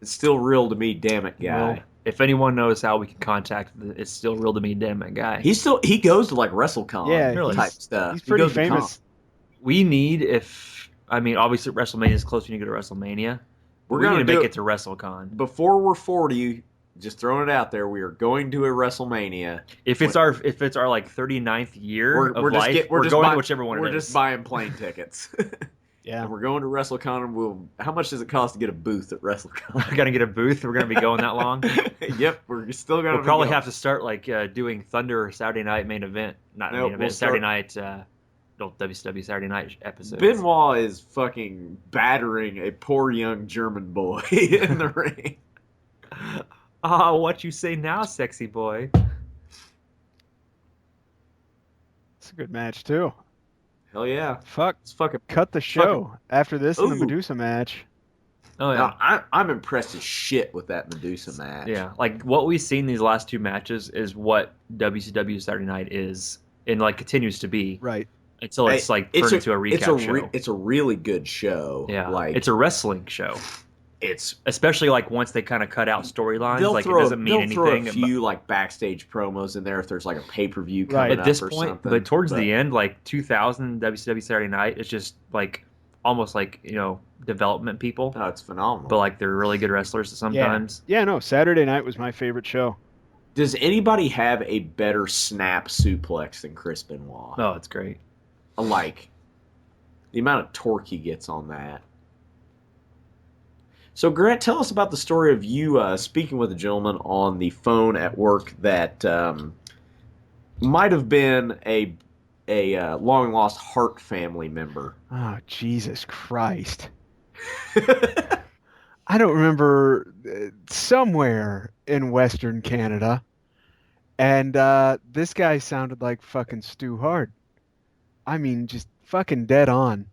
It's still real to me, damn it, guy. Well, if anyone knows how we can contact the It's Still Real to Me, damn it guy. He goes to like WrestleCon Yeah, type stuff. He's He pretty goes to famous. We need obviously WrestleMania is close when you go to WrestleMania. We're We need gonna to do make it it to WrestleCon. before we're 40. Just throwing it out there, we are going to a WrestleMania. If it's our like 39th year of life, we're going to whichever one We're it is. just buying plane tickets. Yeah. And we're going to WrestleCon, and how much does it cost to get a booth at WrestleCon? We're gonna get a booth. We're gonna be going that long. Yep, we're still going to We'll probably have to start like doing Thunder Saturday Night main event, not Nope, main event, we'll Saturday Night, WCW Saturday Night episodes. Benoit is fucking battering a poor young German boy in the ring. Ah, what you say now, sexy boy? It's a good match, too. Hell yeah. Fuck. It's fucking. Cut the show after this in the Ooh. Medusa match. Oh yeah. Now, I'm impressed as shit with that Medusa match. Yeah, like what we've seen these last two matches is what WCW Saturday Night is, and like continues to be Right. until it's like turned into a recap show. It's a really good show. Yeah, like it's a wrestling show. it's Especially like once they kind of cut out storylines, they'll like throw, it doesn't mean they'll throw anything. a few like backstage promos in there if there's like a pay-per-view coming Right. up At this or point, something. but towards the end, like 2000 WCW Saturday Night, it's just like almost like development people, Oh, it's phenomenal. but like they're really good wrestlers sometimes. Yeah, no, Saturday night was my favorite show. Does anybody have a better snap suplex than Chris Benoit? Oh, it's great. Like the amount of torque he gets on that. So, Grant, tell us about the story of you speaking with a gentleman on the phone at work that might have been a long lost Hart family member. Oh, Jesus Christ. I don't remember, somewhere in Western Canada, and this guy sounded like fucking Stu Hart. I mean, just fucking dead on.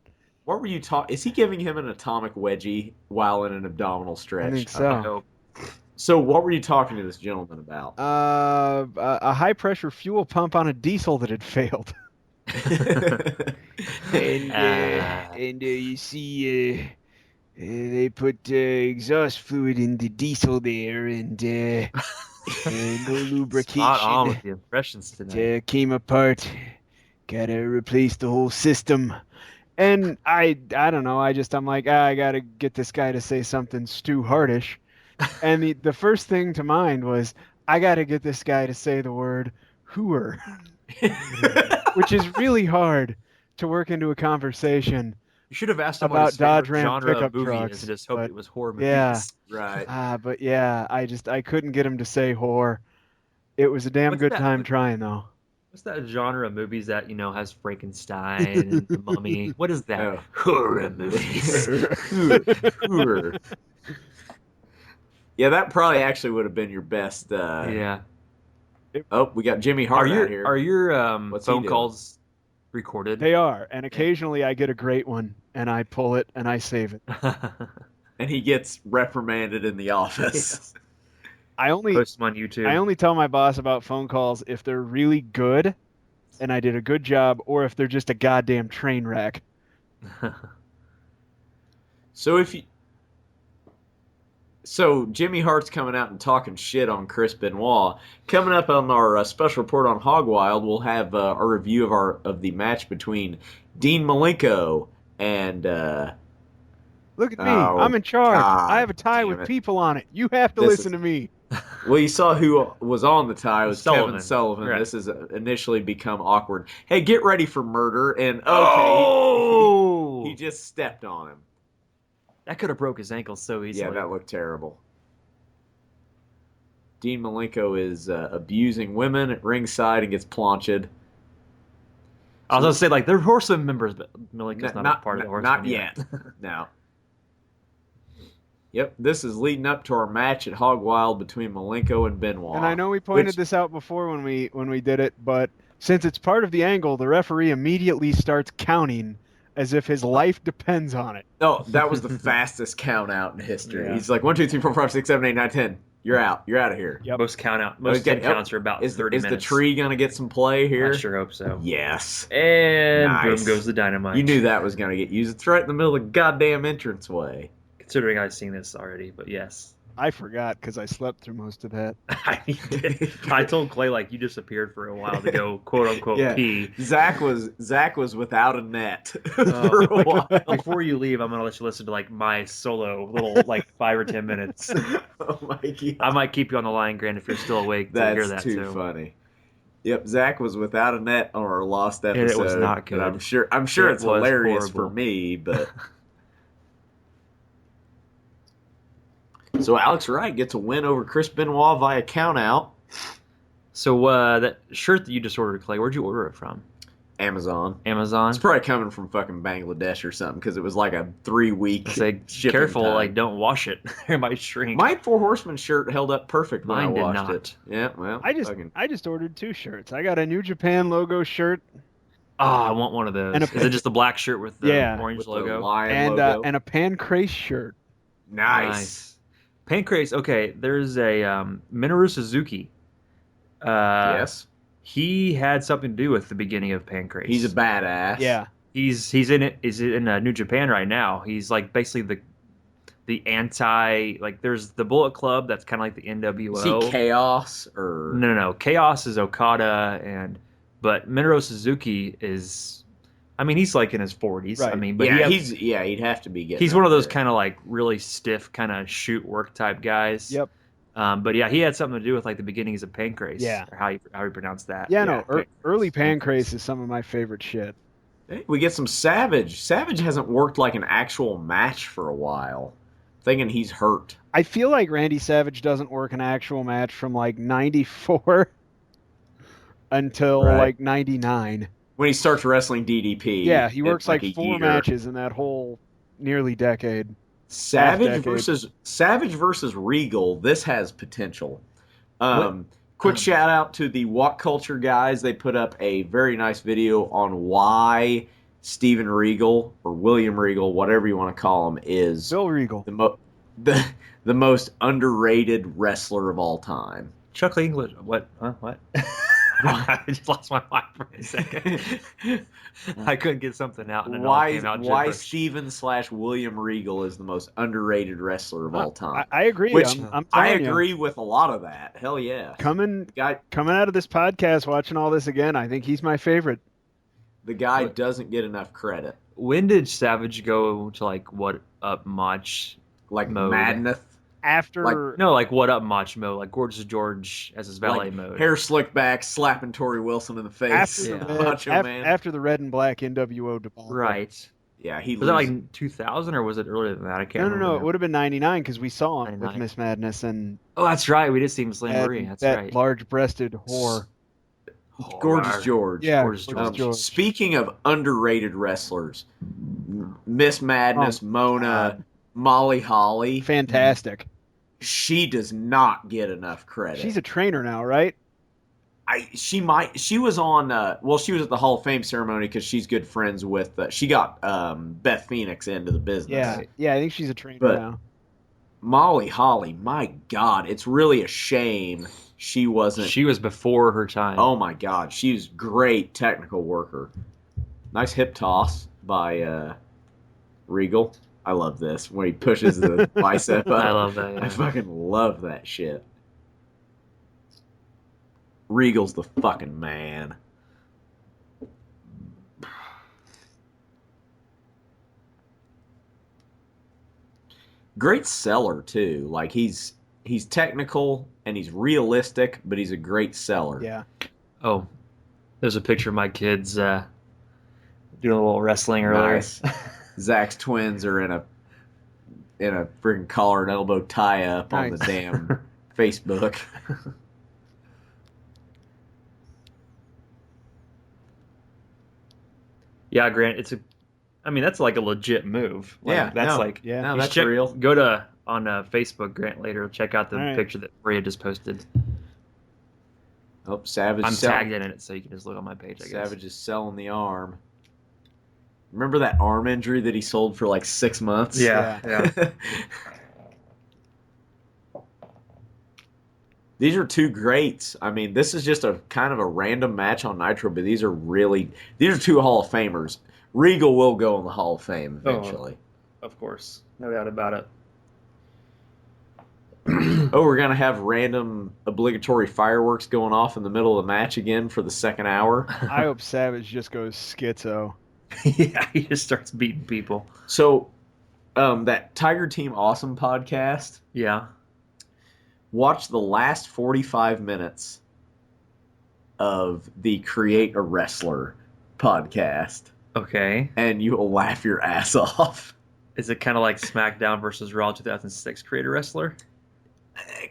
What were you talking? Is he giving him an atomic wedgie while in an abdominal stretch? I think so. So, So, what were you talking to this gentleman about? A high pressure fuel pump on a diesel that had failed. And you see, they put exhaust fluid in the diesel there, and no lubrication. spot on with the impressions tonight. It came apart. Gotta replace the whole system. And I don't know. I'm like, I gotta get this guy to say something Stu Hartish. And the first thing to mind was, I gotta get this guy to say the word hooer, which is really hard to work into a conversation. You should have asked him About what his favorite Dodge Ram genre pickup of movie trucks, is, and just hope but it was horror movies. yeah. Right. But yeah, I couldn't get him to say whore. It was a damn What's good that? time trying though. What's that genre of movies that has Frankenstein and the Mummy? What is that? Oh. Horror movies. Horror. Yeah, that probably actually would have been your best. Yeah. Oh, we got Jimmy Hart out here. Are your What's he phone doing? calls recorded? They are, and occasionally I get a great one, and I pull it and I save it. And he gets reprimanded in the office. I only Post them on YouTube. I only tell my boss about phone calls if they're really good, and I did a good job, or if they're just a goddamn train wreck. So Jimmy Hart's coming out and talking shit on Chris Benoit. Coming up on our special report on Hog Wild, we'll have a review of the match between Dean Malenko and. Look at me. I'm in charge. God I have a tie damn with it. people on it. You have to This listen to me. Well, you saw who was on the tie. It was Kevin Sullivan. Right. This has initially become awkward. Hey, get ready for murder. And he just stepped on him. That could have broke his ankle so easily. Yeah, that looked terrible. Dean Malenko is abusing women at ringside and gets planched. I was going to say, they're Horsemen members, but Malenko's not a part of the Horsemen. Not yet. No. Yep, this is leading up to our match at Hog Wild between Malenko and Benoit. And I know we pointed this out before when we did it, but since it's part of the angle, the referee immediately starts counting as if his life depends on it. Oh, that was the fastest count out in history. Yeah. He's like 1, 2, 3, 4, 5, 6, 7, 8, 9, 10. You're out. You're out of here. Yep. Most 10 counts are about 30 minutes. Is the tree gonna get some play here? I sure hope so. Yes. And Nice. boom goes the dynamite. You knew that was gonna get used. It's right in the middle of the goddamn entranceway. Considering I've seen this already, but yes. I forgot because I slept through most of that. I told Clay you disappeared for a while to go quote unquote pee. Zach was without a net for a while. Before you leave, I'm gonna let you listen to my solo little 5 or 10 minutes. Oh my god! I might keep you on the line, Grant, if you're still awake to hear that That's too too. funny. Yep, Zach was without a net on our lost episode. And it was not good. I'm sure it's hilarious horrible. for me, but. So Alex Wright gets a win over Chris Benoit via countout. So that shirt that you just ordered, Clay, where'd you order it from? Amazon. Amazon? It's probably coming from fucking Bangladesh or something because it was like a 3-week Say, shipping careful, time. don't wash it. It might shrink. My Four Horsemen shirt held up perfect when Mine I did washed not. it. Yeah, well, I just ordered 2 shirts. I got a New Japan logo shirt I want one of those. Is it just the black shirt with the orange with logo? the lion and logo. and a Pancrase shirt. Nice. Pancrase, okay, there's a Minoru Suzuki. Yes. He had something to do with the beginning of Pancrase. He's a badass. Yeah. He's in it. He's in New Japan right now. He's basically the anti there's the Bullet Club that's kind of like the NWO. Is he Chaos or No. Chaos is Okada but Minoru Suzuki is. I mean, he's in his 40s. Right. I mean, but he'd have to be getting. he's one of those there. kind of really stiff, kind of shoot work type guys. Yep. But yeah, he had something to do with the beginnings of Pancrase. Yeah. Or how you pronounce that. Yeah, no. Early Pancrase is some of my favorite shit. Hey, we get some Savage. Savage hasn't worked an actual match for a while. Thinking he's hurt. I feel like Randy Savage doesn't work an actual match from 94 until 99. When he starts wrestling DDP. Yeah, he works a 4 year. matches in that whole nearly decade. Savage versus Regal. This has potential. Quick shout out to the Walk Culture guys. They put up a very nice video on why Steven Regal or William Regal, whatever you want to call him, is Bill Regal, the most underrated wrestler of all time. Chuck English. What? Huh? What? I just lost my mind for a second. I couldn't get something out. And Why Steven/William Regal is the most underrated wrestler of all time? I agree. Which I'm I telling you. agree with a lot of that. Hell yeah. Coming out of this podcast, watching all this again, I think he's my favorite. The guy doesn't get enough credit. When did Savage go to what up much mode? After what up much mode, Gorgeous George as his valet mode. Hair slicked back, slapping Tori Wilson in the face. After the red and black NWO debacle. Right. Yeah, was that 2000 or was it earlier than that? I can't remember. No. It would have been 99 because we saw him 99. with Miss Madness and. Oh, that's right. We did see him slam Marie. That's that right. Large-breasted whore. Gorgeous George. Yeah, Gorgeous George. Speaking of underrated wrestlers, Miss Madness, Mona, God. Molly Holly, Fantastic. she does not get enough credit. She's a trainer now, right? She was on she was at the Hall of Fame ceremony because she's good friends with she got Beth Phoenix into the business. Yeah, yeah. I think she's a trainer But now. Molly Holly, my God, it's really a shame she wasn't. She was before her time. Oh my God, she's great technical worker. Nice hip toss by Regal. I love this when he pushes the bicep up. I love that. Yeah. I fucking love that shit. Regal's the fucking man. Great seller too. Like he's technical and he's realistic, but he's a great seller. Yeah. Oh, there's a picture of my kids doing a little wrestling earlier. Nice. Zach's twins are in a freaking collar and elbow tie up on the Nice. damn Facebook. Yeah, Grant, that's like a legit move. Like, Yeah, that's no, like yeah. No, you that's check- real. Go to on Facebook, Grant, later. Check out the All right. picture that Maria just posted. Oh, Savage. I'm selling- tagged in it, so you can just look on my page. I guess. Savage is selling the arm. Remember that arm injury that he sold for like 6 months? Yeah. These are two greats. I mean, this is just a kind of a random match on Nitro, but these are two Hall of Famers. Regal will go in the Hall of Fame eventually. Of course, no doubt about it. Oh, we're going to have random obligatory fireworks going off in the middle of the match again for the second hour. I hope Savage just goes schizo. Yeah, he just starts beating people. So, that Tiger Team Awesome podcast, Yeah. watch the last 45 minutes of the Create a Wrestler podcast, Okay. and you will laugh your ass off. Is it kind of like SmackDown versus Raw 2006 Creator Wrestler?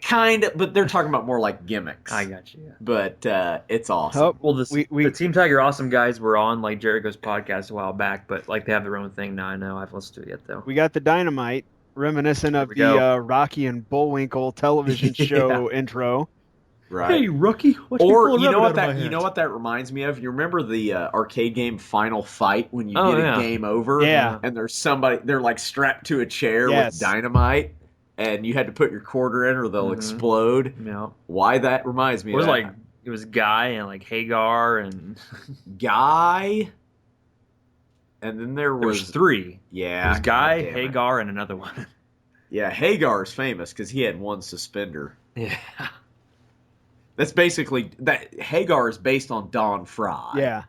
Kind of, but they're talking about more like gimmicks. I got you. Yeah. But it's awesome. Oh, Well, we the Team Tiger Awesome guys were on like Jericho's podcast a while back, but like they have their own thing now. I know I haven't listened to it yet though. we got the Dynamite, reminiscent of we the go. Rocky and Bullwinkle television show intro. Right. Rookie. Or you know what that reminds me of? You remember the arcade game Final Fight when you get a game over? Yeah. And they're like strapped to a chair Yes. with dynamite, and you had to put your quarter in or they'll explode. Yeah. Why that reminds me It was of like it was Guy and like Hagar and Guy, and then there there was was three. yeah, It was Guy, God damn it. Hagar, and another one. Yeah, Hagar's famous because he had one suspender. Yeah. That's basically that. Hagar is based on Don Fry. Yeah.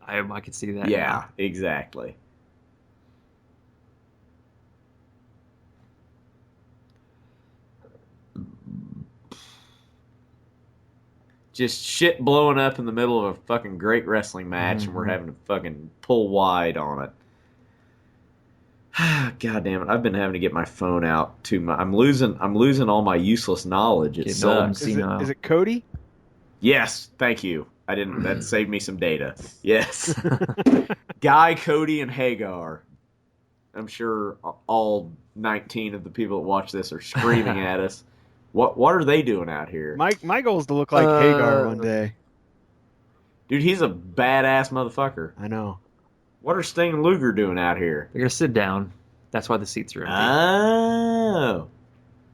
I could see that. Yeah, now. exactly. Just shit blowing up in the middle of a fucking great wrestling match, and we're having to fucking pull wide on it. God damn it! I've been having to get my phone out too much. I'm losing all my useless knowledge. It Getting old and sucks. senile. Is it Cody? Yes, thank you. I didn't. That saved me some data. Yes, Guy, Cody, and Hagar. I'm sure all 19 of the people that watch this are screaming at us. What are they doing out here? My goal is to look like Hagar one day. Dude, he's a badass motherfucker. I know. What are Sting and Luger doing out here? They're gonna sit down. That's why the seats are empty. Oh.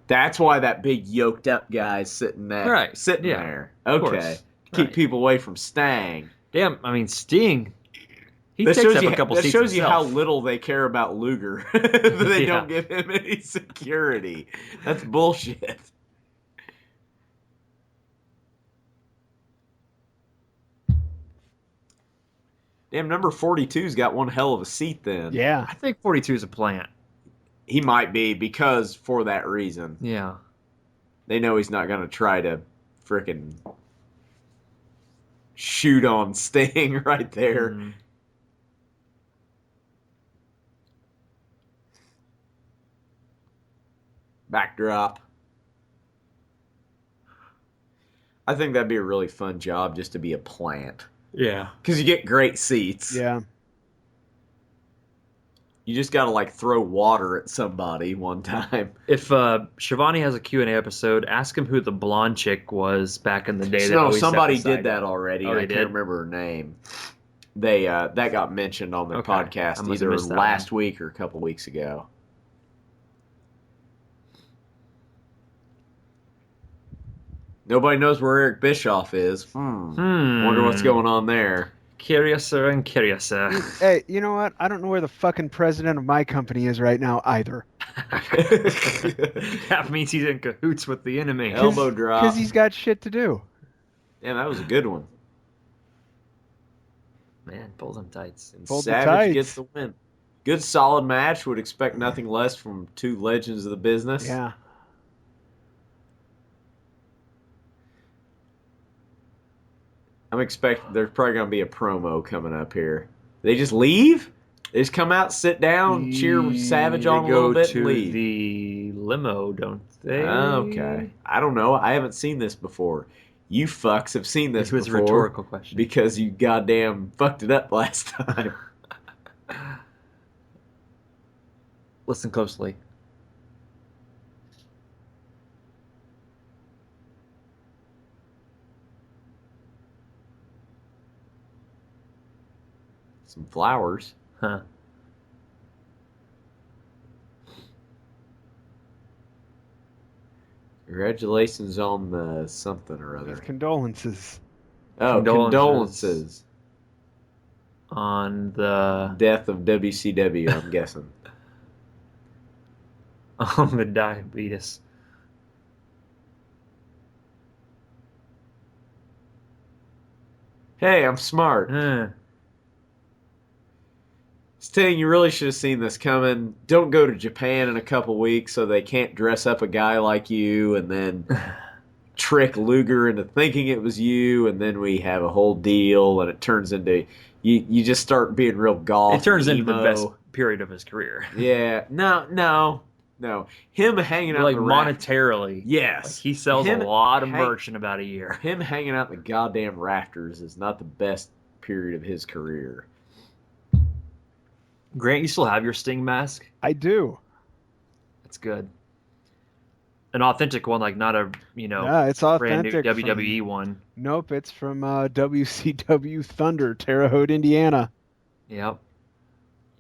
That's why that big yoked up guy's sitting there. Right, Sitting yeah, there. of Okay. course. Keep Right. people away from Stang. Damn, I mean Sting. He That takes shows up you, a couple that seats shows you how himself. little they care about Luger. That they Yeah. don't give him any security. That's bullshit. Damn, number 42's got one hell of a seat then. Yeah. I think 42 is a plant. He might be because for that reason. Yeah. They know he's not going to try to frickin' shoot on Sting right there. Mhm. Backdrop. I think that'd be a really fun job just to be a plant. Yeah. Because you get great seats. Yeah. You just got to like throw water at somebody one time. If Shivani has a Q&A episode, ask him who the blonde chick was back in the day. No, somebody did that already. Oh, I they can't did? remember her name. They that got mentioned on their Okay. I podcast must have either missed that last week or a couple weeks ago. Nobody knows where Eric Bischoff is. Wonder what's going on there. Curiouser and curiouser. Hey, you know what? I don't know where the fucking president of my company is right now either. That means he's in cahoots with the enemy. Elbow drop. Because he's got shit to do. Damn, that was a good one. Man, pull them tights. And Pulled the Savage tights. gets the win. Good, solid match. Would expect nothing less from two legends of the business. Yeah. I'm expecting there's probably going to be a promo coming up here. They just leave? They just come out, sit down, cheer Savage on a little bit, and leave. The limo, don't they? Okay. I don't know. I haven't seen this before. You fucks have seen this This was a before. rhetorical question. Because you goddamn fucked it up last time. Listen closely. Some flowers. Huh. Congratulations on the something or other. Condolences. Oh, condolences. On the Death of WCW, I'm guessing. on the diabetes. Hey, I'm smart. Huh. Sting, you really should have seen this coming. Don't go to Japan in a couple weeks so they can't dress up a guy like you and then trick Luger into thinking it was you, and then we have a whole deal and it turns into you just start being real goth. It turns into the emo. best period of his career. Yeah. No. Him hanging out Like in the monetarily. Yes. Like he sells Him a lot of hang- merch in about a year. Him hanging out in the goddamn rafters is not the best period of his career. Grant, you still have your Sting mask? I do. That's good. An authentic one, like not a, Yeah, it's brand new authentic. WWE one. Nope, it's from WCW Thunder, Terre Haute, Indiana. Yep.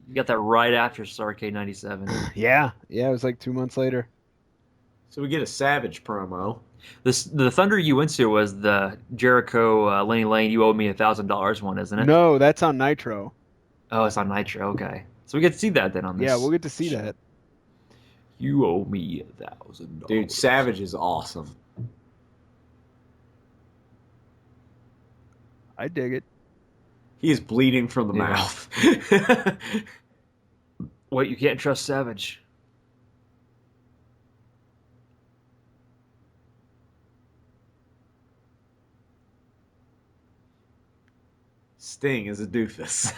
You got that right after Starrcade 97. Yeah, it was like 2 months later. So we get a Savage promo. The Thunder you went to was the Jericho Lenny Lane, you owe me $1,000 one, isn't it? No, that's on Nitro. Oh, it's on Nitro. Okay. So we get to see that then on this. Yeah, we'll get to see that. You owe me $1,000. Dude, Savage is awesome. I dig it. He is bleeding from the Yeah. mouth. Wait, you can't trust Savage. Sting is a doofus.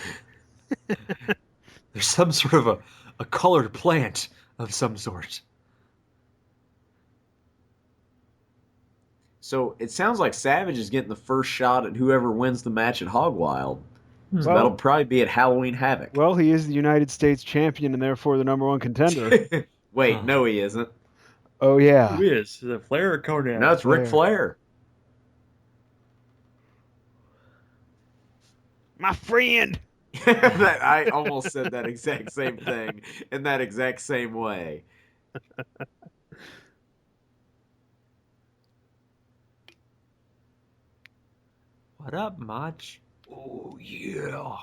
There's some sort of a colored plant of some sort. So it sounds like Savage is getting the first shot at whoever wins the match at Hog Wild. So Well- that'll probably be at Halloween Havoc. Well, he is the United States champion and therefore the #1 contender. Wait, no, he isn't. Oh, yeah. Who is? Is it Flair or Conan? No, it's Ric Flair. My friend! I almost said that exact same thing in that exact same way. What up, Mach? Oh, yeah.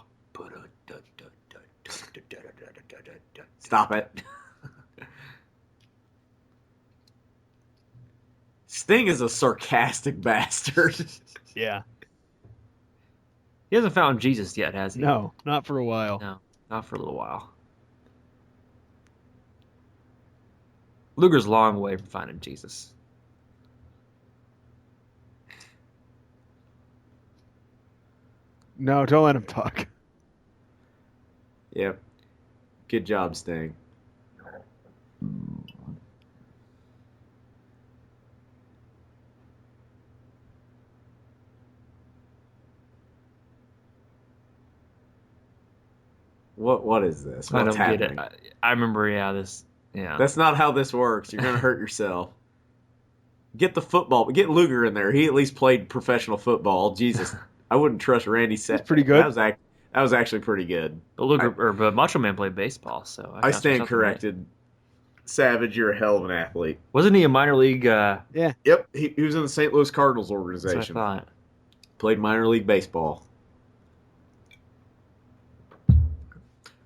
Stop it. Sting is a sarcastic bastard. Yeah. He hasn't found Jesus yet, has he? No, not for a while. No, not for a little while. Luger's a long way from finding Jesus. No, don't let him talk. Yep. Good job, Sting. What is this? I What's don't get happening? it. I remember, yeah. That's not how this works. You're gonna hurt yourself. Get the football. Get Luger in there. He at least played professional football. Jesus, I wouldn't trust Randy. That's pretty good. That was actually pretty good. But Macho Man played baseball, so I stand corrected. Right. Savage, you're a hell of an athlete. Wasn't he a minor league? Yeah. Yep, he was in the St. Louis Cardinals organization. That's what I thought. Played minor league baseball.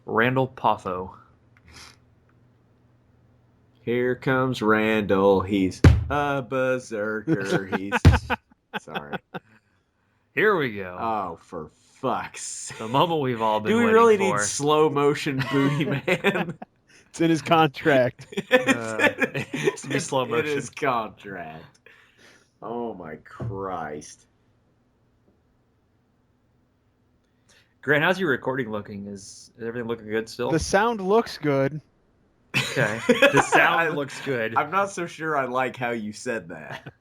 Randall Poffo. Here comes Randall. He's a berserker. He's sorry. Here we go. Oh, for fuck's sake. The moment we've all been waiting for. Do we really need slow motion Bootyman? It's in his contract. It's to be slow motion. It is contract. Oh my Christ. Grant, how's your recording looking? Is everything looking good still? The sound looks good. Okay. The sound looks good. I'm not so sure I like how you said that.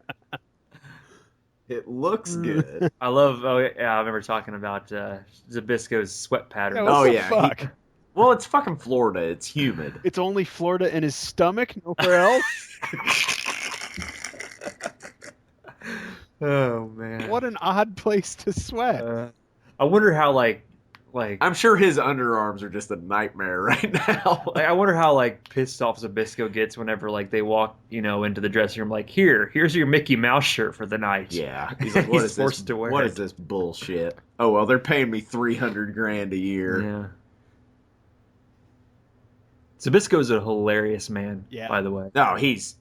It looks good. I love. Oh yeah, I remember talking about Zabisco's sweat pattern. Yeah, Fuck? Well, it's fucking Florida. It's humid. It's only Florida in his stomach, nowhere else. Oh man. What an odd place to sweat. I wonder how like I'm sure his underarms are just a nightmare right now. I wonder how pissed off Zabisco gets whenever they walk into the dressing room here's your Mickey Mouse shirt for the night. Yeah, he's like, what He's is forced this? to wear what it. is this bullshit? Oh well, they're paying me $300,000 a year. Yeah. Zabisco's a hilarious man. Yeah. By the way. No, he's.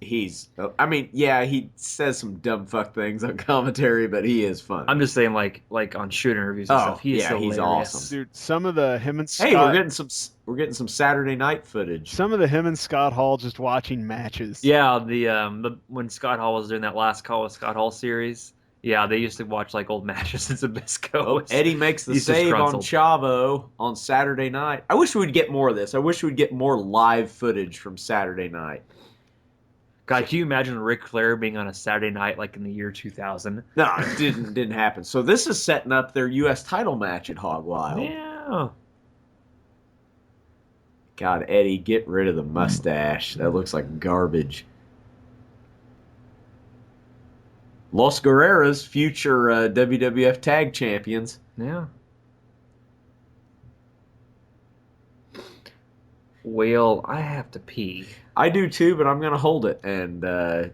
I mean, yeah, he says some dumb fuck things on commentary, but he is fun. I'm just saying, like on shoot interviews and stuff. He is hilarious. He's awesome. Dude, some of the him and Scott. Hey, we're getting some Saturday night footage. Some of the him and Scott Hall just watching matches. Yeah, the when Scott Hall was doing that last call with Scott Hall series. Yeah, they used to watch old matches in Zabisco. Oh, Eddie makes the save on Chavo on Saturday night. I wish we'd get more of this. I wish we'd get more live footage from Saturday night. God, can you imagine Ric Flair being on a Saturday night in the year 2000? No, it didn't happen. So this is setting up their U.S. title match at Hog Wild. Yeah. God, Eddie, get rid of the mustache. That looks like garbage. Los Guerreras, future WWF Tag Champions. Yeah. Well, I have to pee. I do too, but I'm going to hold it. And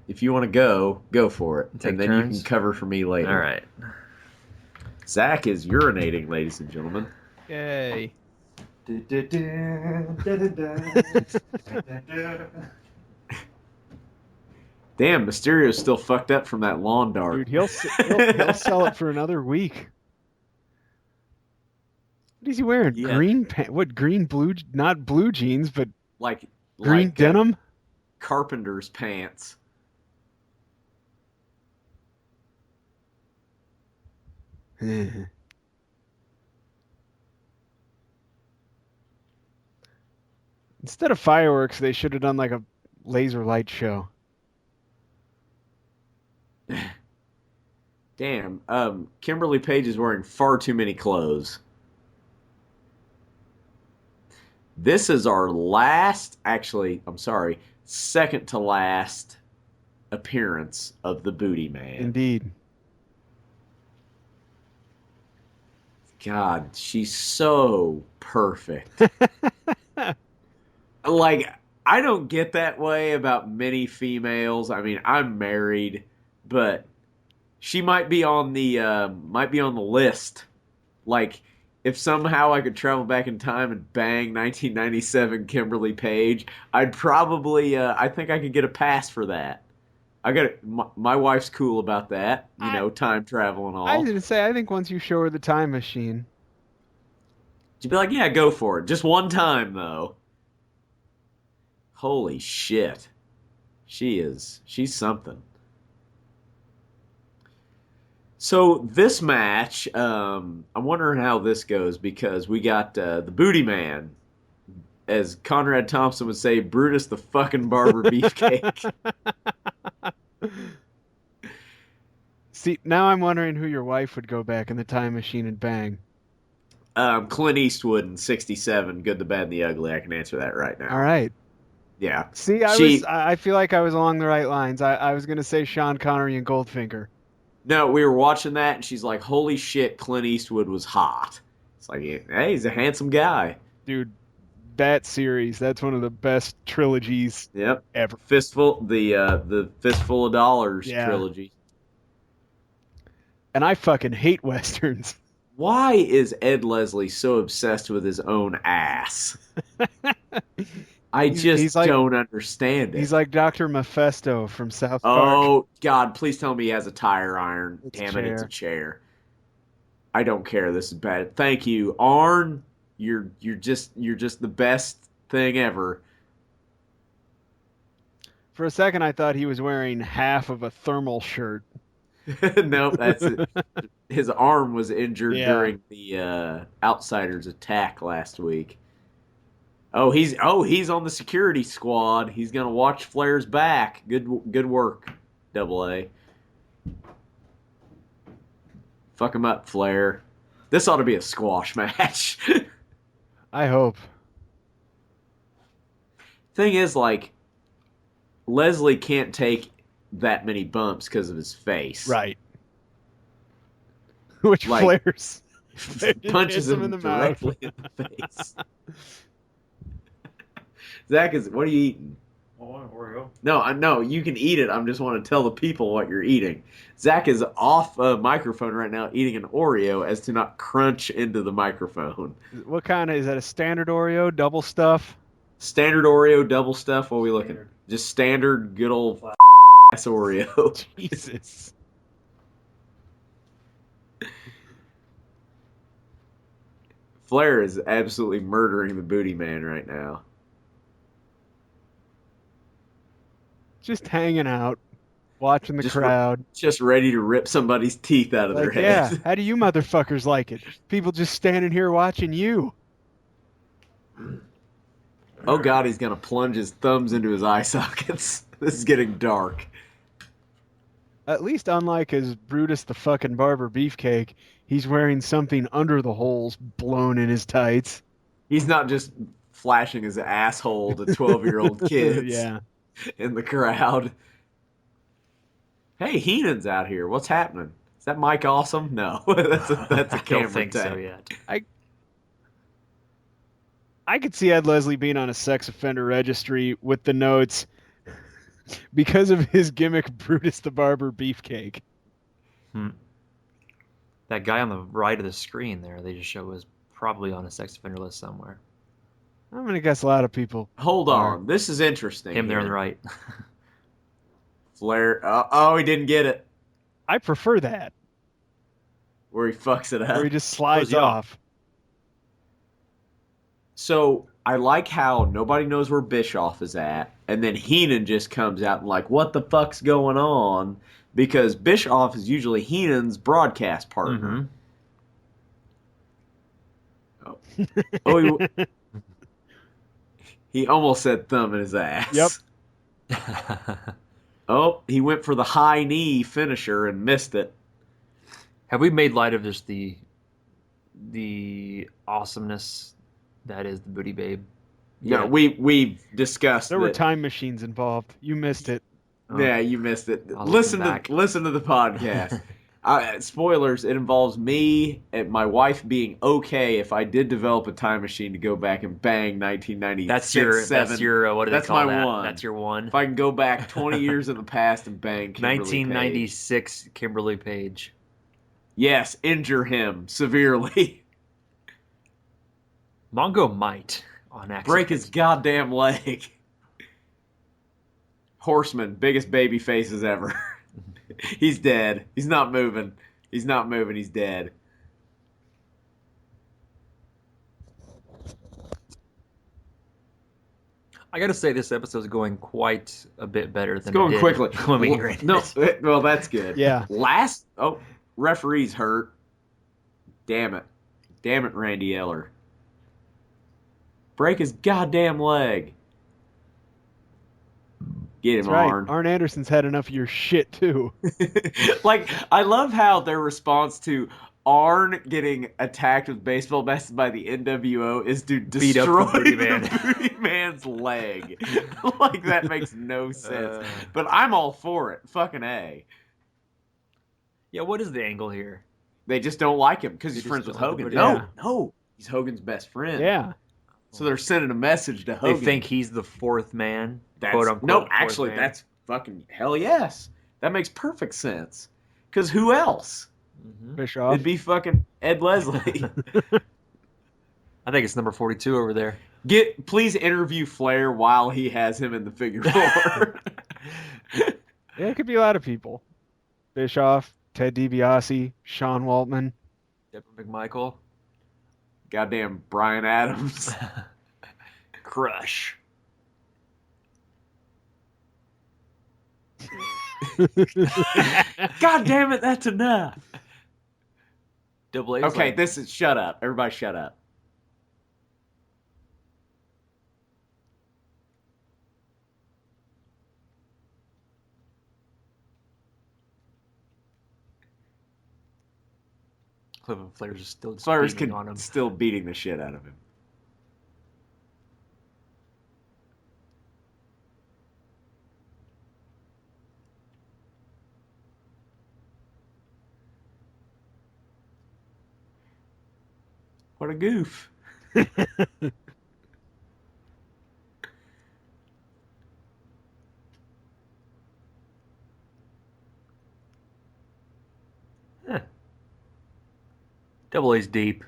if you want to go for it. Take and then turns? You can cover for me later. All right. Zach is urinating, ladies and gentlemen. Yay. Damn, Mysterio's still fucked up from that lawn dart. Dude, he'll sell it for another week. What is he wearing? Yeah. Green what green blue not blue jeans, but like green denim? Carpenter's pants. Instead of fireworks, they should have done a laser light show. Damn, Kimberly Page is wearing far too many clothes. This is our second to last appearance of the Bootyman. Indeed. God, she's so perfect. I don't get that way about many females. I mean, I'm married, but she might be on the list. If somehow I could travel back in time and bang 1997 Kimberly Page, I'd probably I think I could get a pass for that. My wife's cool about that, time travel and all. I was gonna say, I think once you show her the time machine, she'd be like, "Yeah, go for it. Just one time, though." Holy shit, she's something. So this match, I'm wondering how this goes because we got the Bootyman, as Conrad Thompson would say, Brutus the fucking Barber Beefcake. See, now I'm wondering who your wife would go back in the time machine and bang. Clint Eastwood in 67, Good, the Bad, and the Ugly. I can answer that right now. All right. Yeah. See, I feel like I was along the right lines. I was gonna say Sean Connery and Goldfinger. No, we were watching that, and she's like, holy shit, Clint Eastwood was hot. It's like, hey, he's a handsome guy. Dude, that series, that's one of the best trilogies Yep. ever. The Fistful of Dollars Yeah. trilogy. And I fucking hate Westerns. Why is Ed Leslie so obsessed with his own ass? I just don't understand it. He's like Dr. Mephisto from South Park. Oh, God, please tell me he has a tire iron. Damn it, it's a chair. chair. I don't care. This is bad. Thank you, Arn. You're just the best thing ever. For a second, I thought he was wearing half of a thermal shirt. Nope, that's it. His arm was injured Yeah. during the Outsiders attack last week. Oh, he's on the security squad. He's gonna watch Flair's back. Good work, Double A. Fuck him up, Flair. This ought to be a squash match. I hope. Thing is, like, Leslie can't take that many bumps because of his face. Right. Which Like, Flair's punches hits him in the directly in the face. Zach, what are you eating? Oreo. No, you can eat it. I just want to tell the people what you're eating. Zach is off microphone right now eating an Oreo as to not crunch into the microphone. What kind of, is that a standard Oreo, double stuff? Standard Oreo, double stuff. What are we looking? Just standard, good old ass Oreo. Jesus. Flair is absolutely murdering the Bootyman right now. Just hanging out, watching the Just crowd. Just ready to rip somebody's teeth out of their Like, head. yeah, how do you motherfuckers like it? People just standing here watching you. Oh God, he's gonna plunge his thumbs into his eye sockets. This is getting dark. At least unlike his Brutus the fucking Barber Beefcake, he's wearing something under the holes blown in his tights. He's not just flashing his asshole to 12-year-old kids Yeah. in the crowd. Hey, Heenan's out here. What's happening? Is that Mike Awesome? No, that's a I camera don't think so tag. yet. I could see Ed Leslie being on a sex offender registry with the notes because of his gimmick Brutus the Barber Beefcake. That guy on the right of the screen there, they just show is probably on a sex offender list somewhere. I'm going to guess a lot of people. Hold on. This is interesting. Him there on the here. right. Flair. Oh, he didn't get it. I prefer that, Where he fucks it up. where he just slides Goes off. off. So I like how nobody knows where Bischoff is at, and then Heenan just comes out and like, what the fuck's going on? Because Bischoff is usually Heenan's broadcast partner. Mm-hmm. He almost said thumb in his ass. Yep. Oh, he went for the high knee finisher and missed it. Have we made light of just the awesomeness that is the Booty Babe? No, we've discussed There were that- time machines involved. You missed it. Yeah, you missed it. I'll Listen listen to the podcast. Spoilers, it involves me and my wife being okay if I did develop a time machine to go back and bang 1996, That's your what do That's they call my that? one. That's your one. If I can go back 20 years in the past and bang Kimberly 1996 Page. Kimberly Page. Yes, injure him severely. Mongo might on accident. Break his goddamn leg. Horsemen, biggest baby faces ever. He's dead. He's not moving. He's not moving. He's dead. I gotta say, this episode is going quite a bit better than It's going it did quickly. when we Well, ran no, it. well, that's good. Yeah. Referee's hurt. Damn it, Randy Eller. Break his goddamn leg. Get him, That's right. Arn. Arn Anderson's had enough of your shit, too. Like, I love how their response to, Arn getting attacked with baseball bats by the NWO is to Beat up destroy the Booty the Man. Booty Man's leg. Like, that makes no sense. But I'm all for it. Fucking A. Yeah, what is the angle here? They just don't like him because They he's just friends with don't like the Hogan. Booty No, Man. no. He's Hogan's best friend. Yeah. So they're sending a message to Hogan. They think he's the fourth man, That's, quote unquote. no, fourth actually, man. that's fucking hell yes. That makes perfect sense. Because who else? Bischoff. It'd be fucking Ed Leslie. I think it's number 42 over there. Please interview Flair while he has him in the figure 4. Yeah, it could be a lot of people. Bischoff, Ted DiBiase, Sean Waltman. Deborah McMichael. Goddamn Brian Adams. Crush. God damn it, that's enough. Double A. Okay, shut up. Everybody shut up. Cleveland Flair's is still Flair's beating on him. still beating the shit out of him. What a goof. Double A's deep.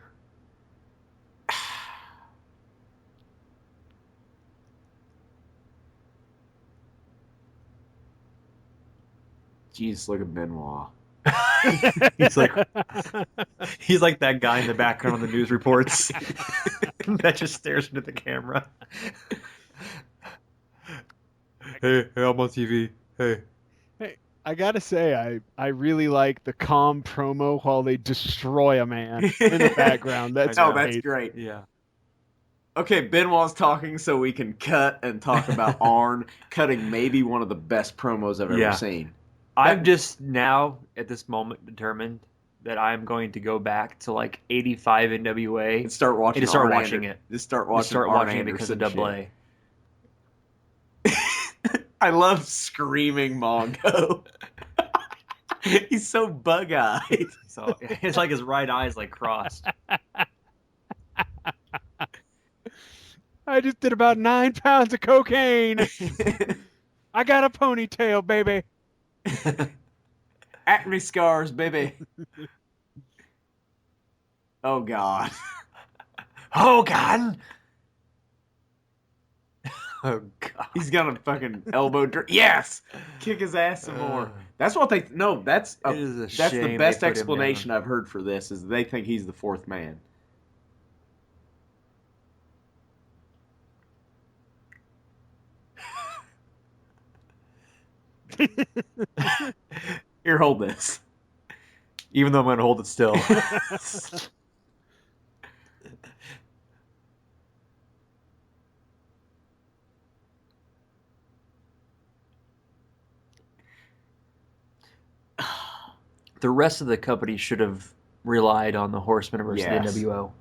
Jeez, look at Benoit. He's like that guy in the background on the news reports that just stares into the camera. Hey, I'm on TV. Hey. I gotta say, I really like the calm promo while they destroy a man in the background. That's That's great. Yeah. Okay, Benoit's talking so we can cut and talk about Arn cutting maybe one of the best promos I've ever seen. I'm just now, at this moment, determined that I'm going to go back to like 85 NWA And start watching and start Arn watching Anderson. it. Just start watching Start Arn watching it because of Anderson Double shit. A. I love screaming Mongo. He's so bug-eyed. So it's like his right eye's like crossed. I just did about 9 pounds of cocaine. I got a ponytail, baby. Acne scars, baby. Oh, God. Hogan! Oh, God. He's gonna fucking elbow... Yes! Kick his ass some more. That's what they... No, that's It is a that's shame the they best put him explanation down. I've heard for this, is they think he's the fourth man. Here, hold this. Even though I'm going to hold it still. The rest of the company should have relied on the Horsemen versus Yes. the NWO.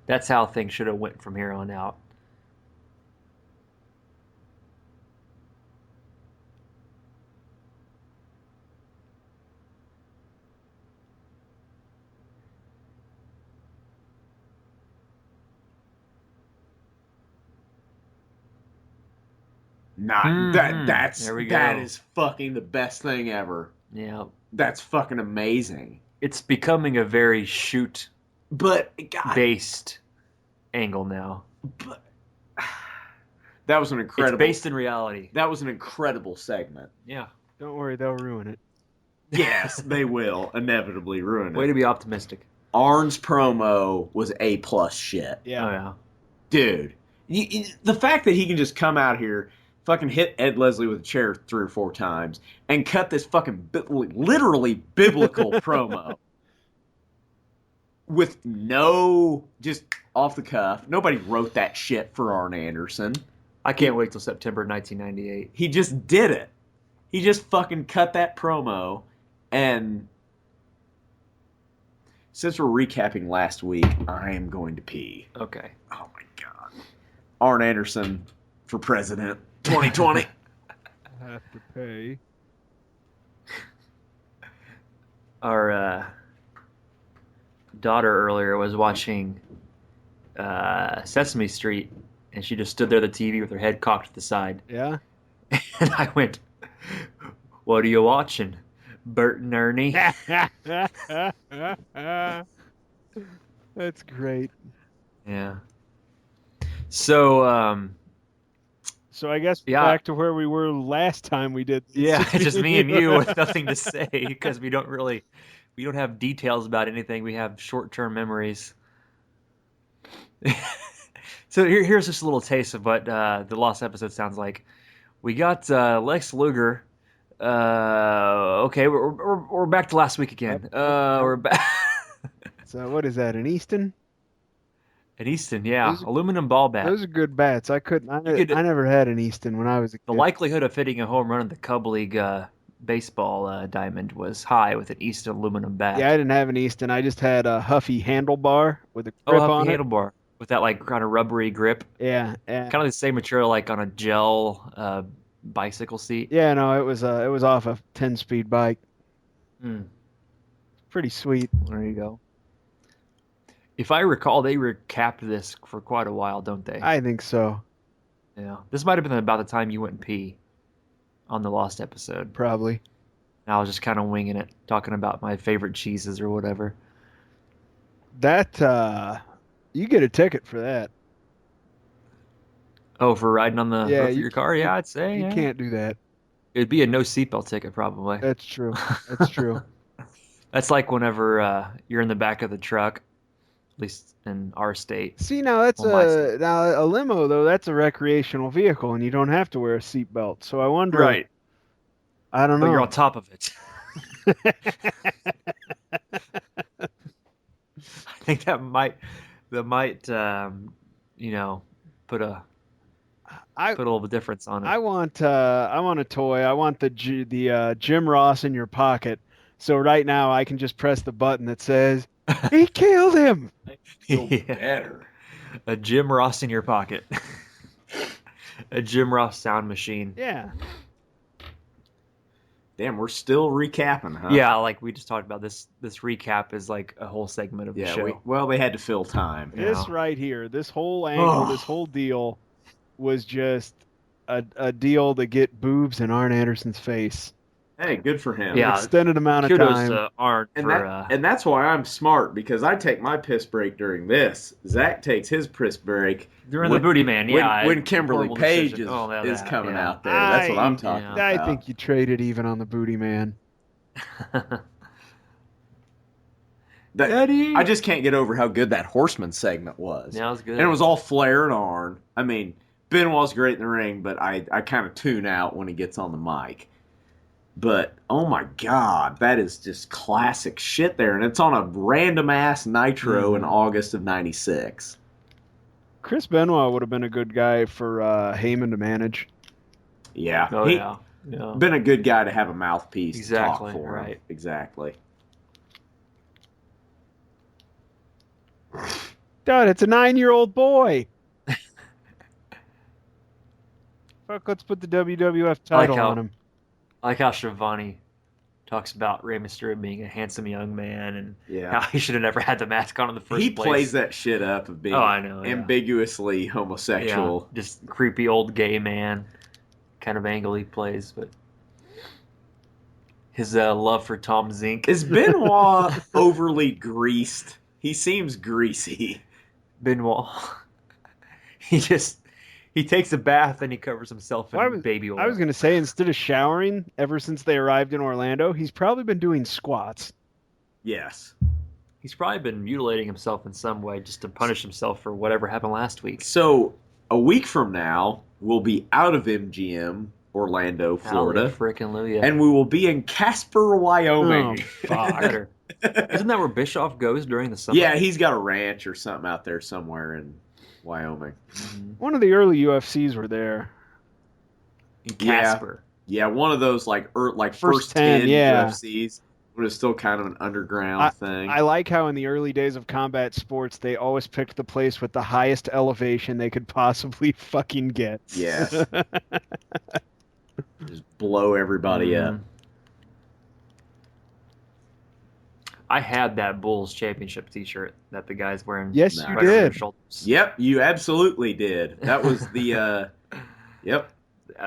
That's how things should have went from here on out. That's There we that go. is fucking the best thing ever. Yeah. That's fucking amazing. It's becoming a very shoot-based But God, angle now. but, that was an incredible. It's based in reality. That was an incredible segment. Yeah. Don't worry, they'll ruin it. Yes, they will inevitably ruin Way it. to be optimistic. Arn's promo was A+ shit, Oh, yeah. dude. The fact that he can just come out here, fucking hit Ed Leslie with a chair 3 or 4 times, and cut this fucking literally biblical promo with no, just off the cuff. Nobody wrote that shit for Arn Anderson. I can't wait till September 1998. He just did it. He just fucking cut that promo, and since we're recapping last week, I am going to pee. Okay. Oh my God. Arn Anderson for president 2020. I have to pay. Our daughter earlier was watching Sesame Street, and she just stood there at the TV with her head cocked to the side. Yeah? And I went, "What are you watching, Bert and Ernie?" That's great. Yeah. So, So I guess we're Yeah. back to where we were last time we did this. yeah, just me and you with nothing to say because we don't have details about anything. We have short-term memories. So here's just a little taste of what the lost episode sounds like. We got Lex Luger. Okay, we're back to last week again. We're back. So what is that, an Easton? At Easton, yeah, Those- aluminum ball bat. Those are good bats. I could- I never had an Easton when I was a kid. The likelihood of hitting a home run in the Cub League baseball diamond was high with an Easton aluminum bat. Yeah, I didn't have an Easton. I just had a Huffy handlebar with a Oh, grip Huffy on it. handlebar with that like kind of rubbery grip, Yeah, kind of the same material like on a gel bicycle seat. yeah. No, it was off a 10-speed bike. Mm, Pretty sweet. there you go. If I recall, they recapped this for quite a while, don't they? I think so. Yeah. This might have been about the time you went and pee on the lost episode. Probably. And I was just kind of winging it, talking about my favorite cheeses or whatever. That you get a ticket for that. Oh, for riding on the Yeah, roof of you your car? Yeah, I'd say. You yeah. can't do that. It'd be a no seatbelt ticket, probably. That's true. That's true. That's like whenever you're in the back of the truck, at least in our state. See, now that's Well, my state. a limo though. That's a recreational vehicle, and you don't have to wear a seatbelt. So I wonder. I don't But know. you're on top of it. I think that might put a little difference on it. I want a toy. I want the Jim Ross in your pocket. So right now I can just press the button that says he killed him. Yeah. Better. A Jim Ross in your pocket. A Jim Ross sound machine. Yeah. Damn, we're still recapping, huh? Yeah, like we just talked about this recap is like a whole segment of the Yeah, show. they had to fill time. This right here, this whole angle, this whole deal was just a deal to get boobs in Arn Anderson's face. Hey, good for him. Yeah. Extended amount of Kudos time. to Arn And, for and that's why I'm smart, because I take my piss break during this. Zach takes his piss break during the Bootyman. Yeah, when Kimberly horrible Page decision. is coming out there. That's what I'm talking about. I think you traded even on the Bootyman. Eddie. I just can't get over how good that Horseman segment was. Yeah, it was good. And it was all Flair and Arn. I mean, Benoit's great in the ring, but I kind of tune out when he gets on the mic. But, oh my God, that is just classic shit there. And it's on a random-ass Nitro in August of 96. Chris Benoit would have been a good guy for Heyman to manage. Yeah. Oh, He- yeah. Yeah. Been a good guy to have a mouthpiece Exactly, to talk for him. right. Exactly. God, it's a 9-year-old boy. Fuck, let's put the WWF title on him. I like how Shivani talks about Rey Mysterio being a handsome young man and how he should have never had the mask on in the first place. He plays that shit up of being I know, yeah. ambiguously homosexual. Yeah, just creepy old gay man kind of angle he plays, but his love for Tom Zink. Is Benoit overly greased? He seems greasy. Benoit. He takes a bath and he covers himself in baby oil. I was going to say, instead of showering ever since they arrived in Orlando, he's probably been doing squats. Yes. He's probably been mutilating himself in some way just to punish himself for whatever happened last week. So, a week from now, we'll be out of MGM, Orlando, Florida. Frickin' And we will be in Casper, Wyoming. Oh, fuck. Isn't that where Bischoff goes during the summer? Yeah, he's got a ranch or something out there somewhere in Wyoming. One of the early UFCs were there. In Casper. Yeah, one of those like first 10 yeah. UFCs. But it's still kind of an underground thing. I like how in the early days of combat sports, they always picked the place with the highest elevation they could possibly fucking get. Yes. Just blow everybody up. I had that Bulls championship T-shirt that the guy's wearing. Yes, you right over their did. shoulders. Yep, you absolutely did. That was the yep.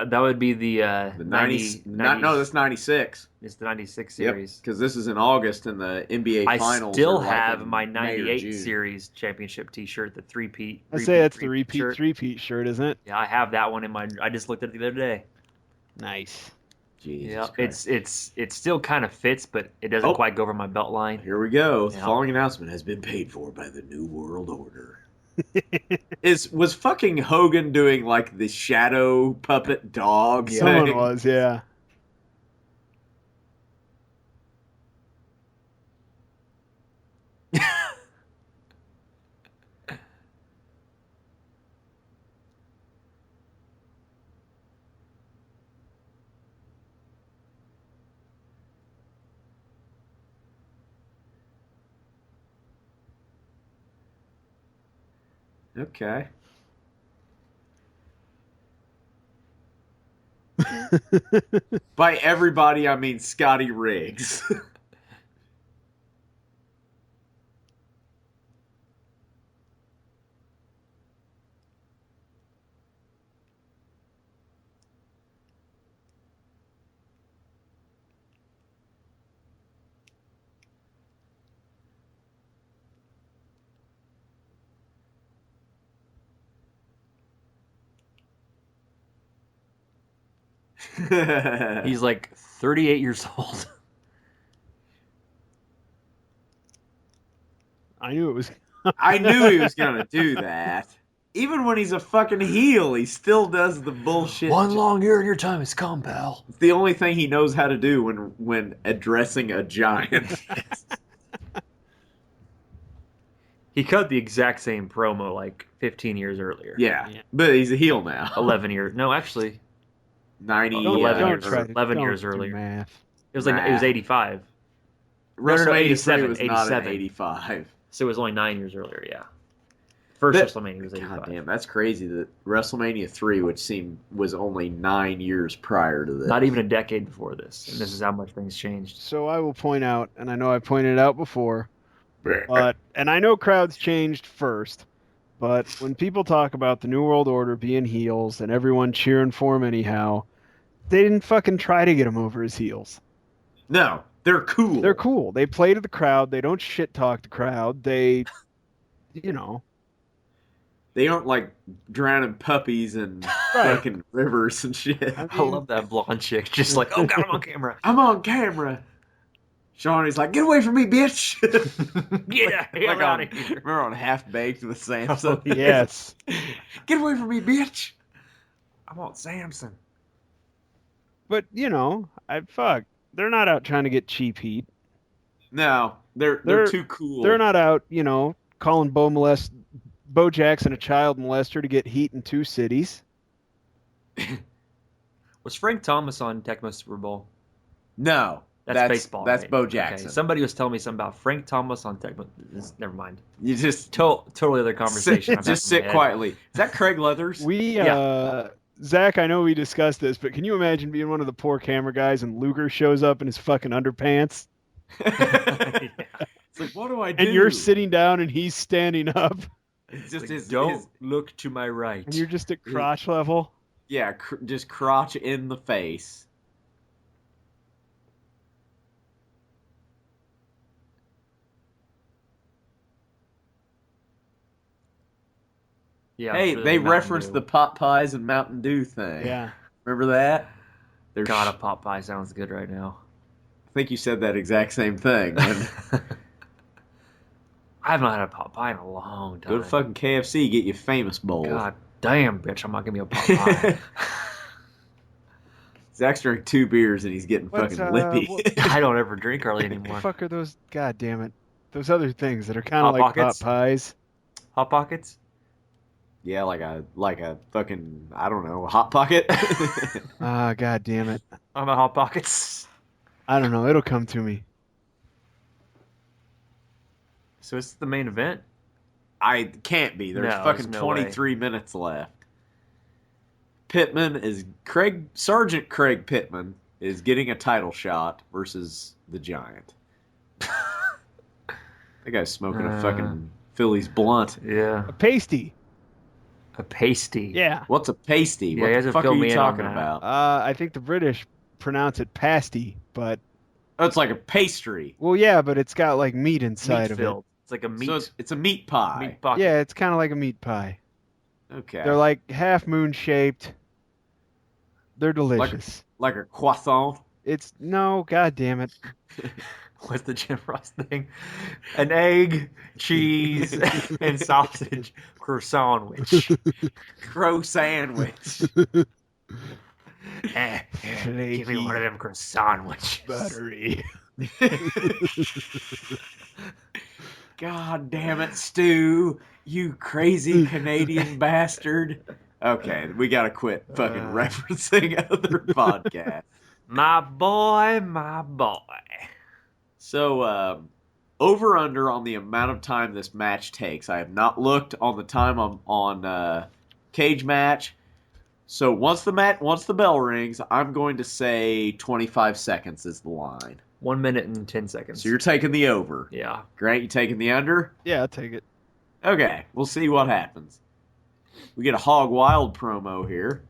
That would be the 90s. No, that's 96. It's the 96 Yep, series. because this is in August and the NBA Finals. I still are have in my May or 98 June. series championship T-shirt, the three-peat. I say that's the repeat shirt. three-peat shirt, isn't it? Yeah, I have that one in my. I just looked at it the other day. Nice. Jesus Yeah, Christ. it still kind of fits, but it doesn't quite go over my belt line. Here we go. The Yeah. following announcement has been paid for by the New World Order. Was fucking Hogan doing like the shadow puppet dog Someone thing? was, yeah. Okay. By everybody, I mean Scotty Riggs. He's like 38 years old. I knew it was. I knew he was gonna do that. Even when he's a fucking heel, he still does the bullshit. One long year in your time has come, pal. It's the only thing he knows how to do when addressing a giant. He cut the exact same promo like 15 years earlier. Yeah, but he's a heel now. 11 years. No, actually, 90. Don't 11 don't years, try to, 11 don't years do earlier. Math. It was like it was 85. WrestleMania 87, 3 was not 87. an 85. So it was only 9 years earlier. Yeah. First That- WrestleMania was 85. God damn, that's crazy that WrestleMania 3, which was only 9 years prior to this. Not even a decade before this, and this is how much things changed. So I will point out, and I know I pointed out before, and I know crowds changed first, but when people talk about the New World Order being heels and everyone cheering for him anyhow, they didn't fucking try to get him over as heels. No, they're cool. They're cool. They play to the crowd. They don't shit talk the crowd. They, you know. They aren't like drowning puppies in fucking rivers and shit. I love that blonde chick, just like, oh god, I'm on camera. I'm on camera. Shawnee's like, get away from me, bitch. Get like out on, of here. remember on Half Baked with Samson? Yes. Get away from me, bitch. I'm on Samson. But, you know, they're not out trying to get cheap heat. No, they're too cool. They're not out, you know, calling Bo Jackson a child molester to get heat in two cities. Was Frank Thomas on Tecmo Super Bowl? No. That's baseball. That's right? Bo Jackson. Okay. Somebody was telling me something about Frank Thomas on Tecmo. Never mind. You just Totally other conversation. just sit quietly. Is that Craig Leathers? Zach, I know we discussed this, but can you imagine being one of the poor camera guys and Luger shows up in his fucking underpants? Yeah. It's like, what do I do? And you're sitting down and he's standing up. It's just like, don't look to my right. And you're just at crotch level. Yeah, just crotch in the face. Yeah, hey, they referenced the pot pies and Mountain Dew thing. Yeah. Remember that? God, a pot pie sounds good right now. I think you said that exact same thing. I have not had a pot pie in a long time. Go to fucking KFC, get you a Famous Bowl. God damn, bitch, I'm not gonna be a pot pie. Zach's drank 2 beers and he's getting fucking lippy. I don't ever drink early anymore. What the fuck are those? God damn it! Those other things that are kind of like pot pies. Hot Pockets. Yeah, like a fucking, I don't know, Hot Pocket. Ah, god damn it! I'm at Hot Pockets. I don't know. It'll come to me. So it's the main event? I can't be. There's No, fucking there's no way. 23 minutes left. Sergeant Craig Pittman is getting a title shot versus the Giant. That guy's smoking a fucking Phillies blunt. Yeah. A pasty. A pasty. Yeah. What's a pasty? Yeah, What you the guys have fuck are filled me you in on talking that. about? I think the British pronounce it pasty, but Oh, it's like a pastry. well, yeah, but it's got like meat inside Meat of filled. It's like a meat. So it's a meat pie. meat it. pocket. Yeah, it's kind of like a meat pie. Okay. They're like half moon shaped. They're delicious. Like a croissant. It's no, god damn it. What's the Jim Ross thing? An egg, cheese, and sausage croissant sandwich. Crow sandwich. Give me one of them croissant sandwiches. Buttery. God damn it, Stu. You crazy Canadian bastard. Okay, we gotta quit fucking referencing other podcasts. My boy, my boy. So, over under on the amount of time this match takes. I have not looked on the time on Cage Match. So once the bell rings, I'm going to say 25 seconds is the line. 1 minute and 10 seconds. So you're taking the over. Yeah. Grant, you taking the under? Yeah, I'll take it. Okay, we'll see what happens. We get a Hog Wild promo here.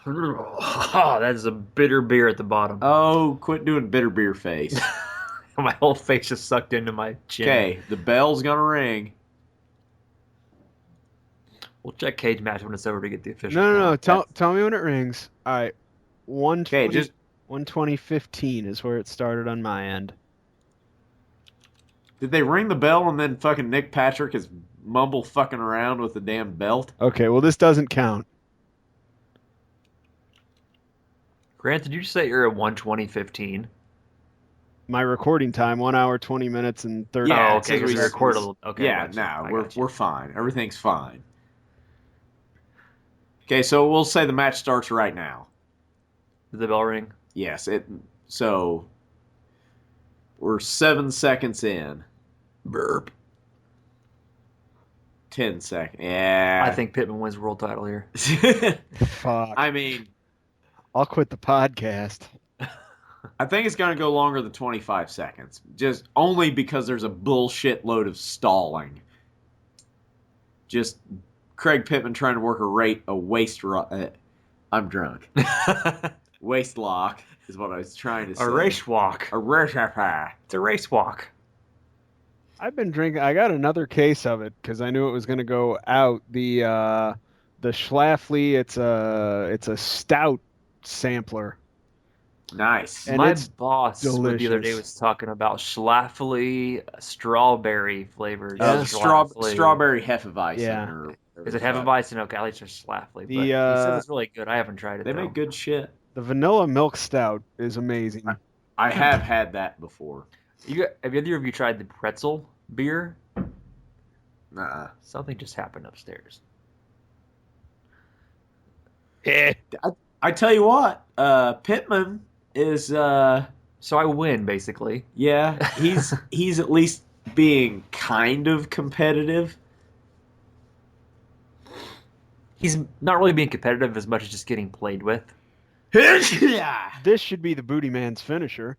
Oh, that is a bitter beer at the bottom. Oh, quit doing bitter beer face. My whole face just sucked into my chin. Okay, the bell's gonna ring. We'll check Cage Match when it's over to get the official. No. count. Tell me when it rings. All right. 120. Okay, just 120.15 is where it started on my end. did they ring the bell and then fucking Nick Patrick is mumble fucking around with the damn belt? Okay, well this doesn't count. Grant, did you say you're at 1:20:15? My recording time 1 hour 20 minutes and 30. Yeah, Oh, it okay. says Because we we record a little. Okay. Yeah, gotcha. no, I we're gotcha. we're fine. Everything's fine. Okay, so we'll say the match starts right now. Did the bell ring? Yes, so we're 7 seconds in. Burp. 10 seconds. Yeah. I think Pittman wins world title here. Fuck. I mean, I'll quit the podcast. I think it's going to go longer than 25 seconds. Just only because there's a bullshit load of stalling. Just Craig Pittman trying to work a waist I'm drunk. Waist lock is what I was trying to say. A race walk. A race walk. It's a race walk. I've been drinking. I got another case of it because I knew it was going to go out. The Schlafly. It's a stout sampler. Nice. And My it's boss the other day delicious. was talking about Schlafly strawberry flavored. Strawberry Hefeweizen. Yeah. Or Is it Hefeweizen? Okay, at least there's Schlafly. But he said it's really good. I haven't tried it. They though. make good shit. The vanilla milk stout is amazing. I have had that before. Have either of you tried the pretzel beer? Nuh-uh. Something just happened upstairs. I tell you what, Pittman is So I win basically. yeah, he's at least being kind of competitive. He's not really being competitive as much as just getting played with. Yeah. This should be the Bootyman's finisher.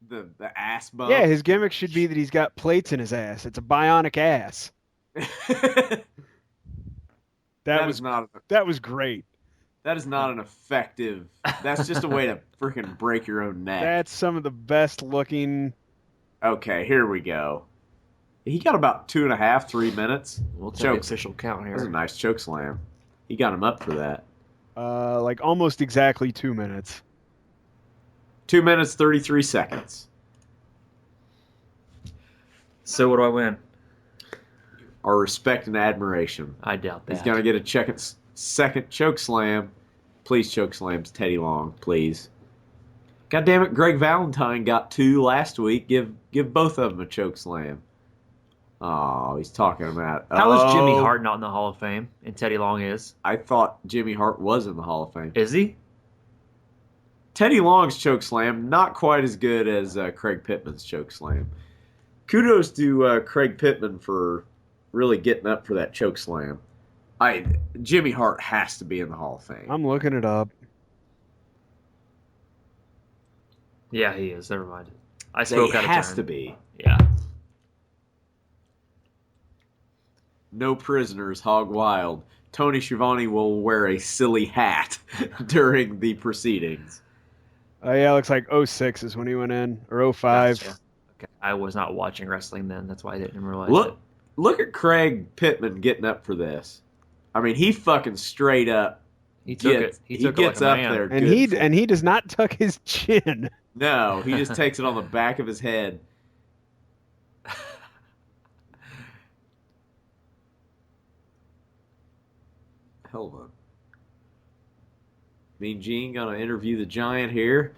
The ass bump. Yeah, his gimmick should be that he's got plates in his ass. It's a bionic ass. That was great. That is not an effective. That's just a way to freaking break your own neck. That's some of the best looking. Okay, here we go. He got about 2.5, 3 minutes. We'll take the Chokes. official count That was a here. nice choke slam. He got him up for that. Like almost exactly 2 minutes. 2 minutes, 33 seconds. So what do I win? Our respect and admiration. I doubt that. He's going to get a second choke slam. Please choke slams Teddy Long, please. God damn it, Greg Valentine got 2 last week. Give both of them a choke slam. Oh, he's talking about... How is Jimmy Hart not in the Hall of Fame and Teddy Long is? I thought Jimmy Hart was in the Hall of Fame. Is he? Teddy Long's choke slam, not quite as good as Craig Pittman's choke slam. kudos to Craig Pittman for really getting up for that choke slam. Jimmy Hart has to be in the Hall of Fame. I'm looking it up. Yeah, he is. Never mind. I He spoke out of turn. has to be. Yeah. No prisoners, hog wild. Tony Schiavone will wear a silly hat during the proceedings. Yeah, it looks like 06 is when he went in, or 05. Gotcha. Okay. I was not watching wrestling then. That's why I didn't realize Look at Craig Pittman getting up for this. I mean, he fucking straight up. He took it. He took gets it like a up man. there, And he does not tuck his chin. No, he just takes it on the back of his head. Hold on. Mean Gene gonna interview the Giant here.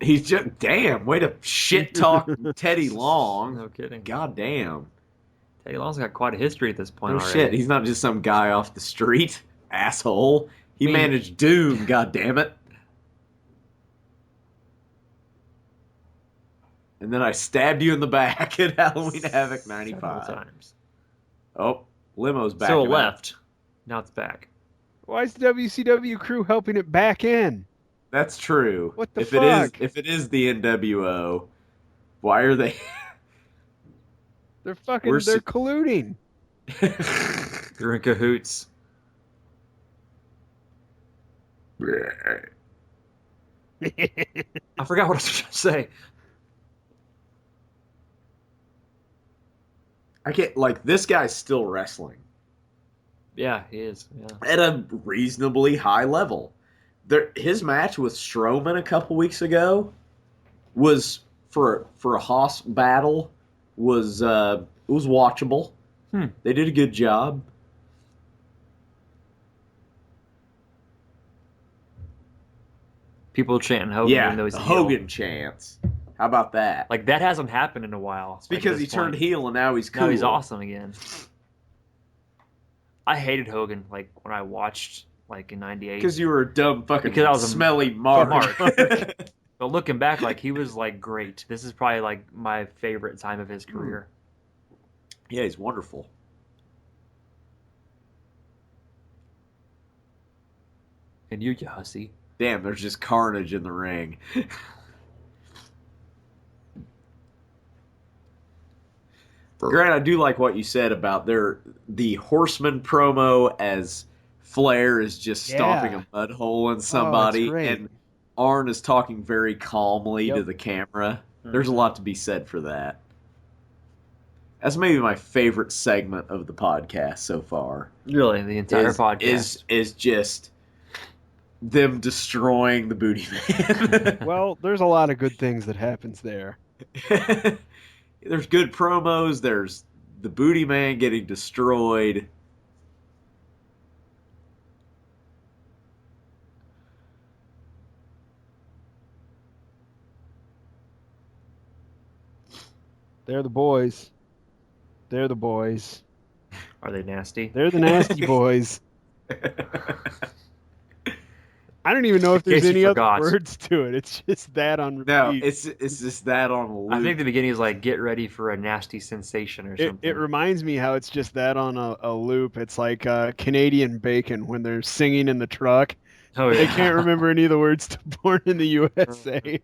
He's just way to shit talk Teddy Long. No kidding. God damn. Teddy Long's got quite a history at this point No already. shit. He's not just some guy off the street, asshole. He managed Doom. God damn it. And then I stabbed you in the back at Halloween Havoc 95. Several times. Oh, limo's back. So it left. Now it's back. Why is the WCW crew helping it back in? That's true. What the if fuck? If it is the NWO, why are they? They're colluding. You're in cahoots. I forgot what I was going to say. I can't, this guy's still wrestling. Yeah, he is. Yeah. At a reasonably high level. His match with Strowman a couple weeks ago was for a Haas battle was watchable. They did a good job. People chanting Hogan. Yeah, even though he's the a heel. Hogan chants. How about that? Like, that hasn't happened in a while. It's because he turned heel and now he's cool. Now he's awesome again. I hated Hogan, when I watched, in 98. Because you were a dumb fucking Because I was a smelly mark. But looking back, he was, great. This is probably, my favorite time of his career. Yeah, he's wonderful. And you hussy. Damn, there's just carnage in the ring. Grant, I do like what you said about the Horsemen promo as Flair is just stomping a mud hole in somebody, and Arn is talking very calmly to the camera. There's a lot to be said for that. That's maybe my favorite segment of the podcast so far. Really, the entire podcast is just them destroying the Bootyman. Well, there's a lot of good things that happens there. There's good promos. There's the Bootyman getting destroyed. They're the boys. They're the boys. Are they nasty? They're the nasty boys. I don't even know if there's any other words to it. It's just that on repeat. No, it's just that on a loop. I think the beginning is get ready for a nasty sensation or something. It reminds me how it's just that on a loop. It's like Canadian Bacon when they're singing in the truck. Oh, yeah. They can't remember any of the words to Born in the USA.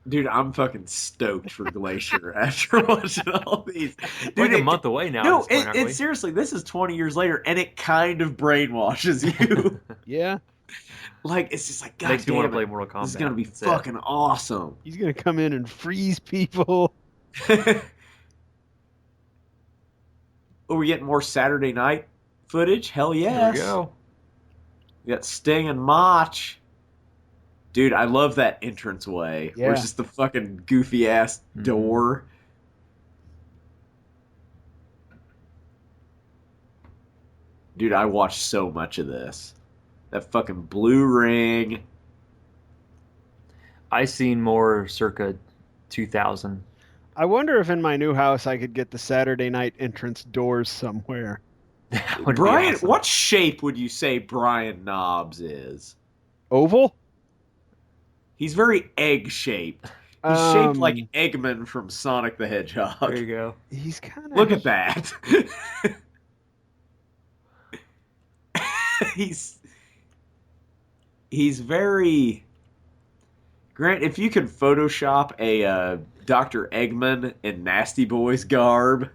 Dude, I'm fucking stoked for Glacier after watching all these. Dude, We're a month away now. No, at this point, seriously, this is 20 years later, and it kind of brainwashes you. Yeah. It's just God makes damn me want it. to play Mortal Kombat. This is gonna be fucking awesome. He's gonna come in and freeze people. Oh, we're getting more Saturday night footage? Hell yes. There we go. We got Sting and Mach. Dude, I love that entranceway. Yeah. Where it's just the fucking goofy ass door. Dude, I watched so much of this. That fucking blue ring. I seen more circa 2000. I wonder if in my new house I could get the Saturday night entrance doors somewhere. That would be Brian, awesome. what shape would you say Brian Knobs is? Oval? He's very egg-shaped. He's shaped like Eggman from Sonic the Hedgehog. There you go. He's kind of... Look at that. He's very... Grant, if you could Photoshop a Dr. Eggman in Nasty Boy's garb,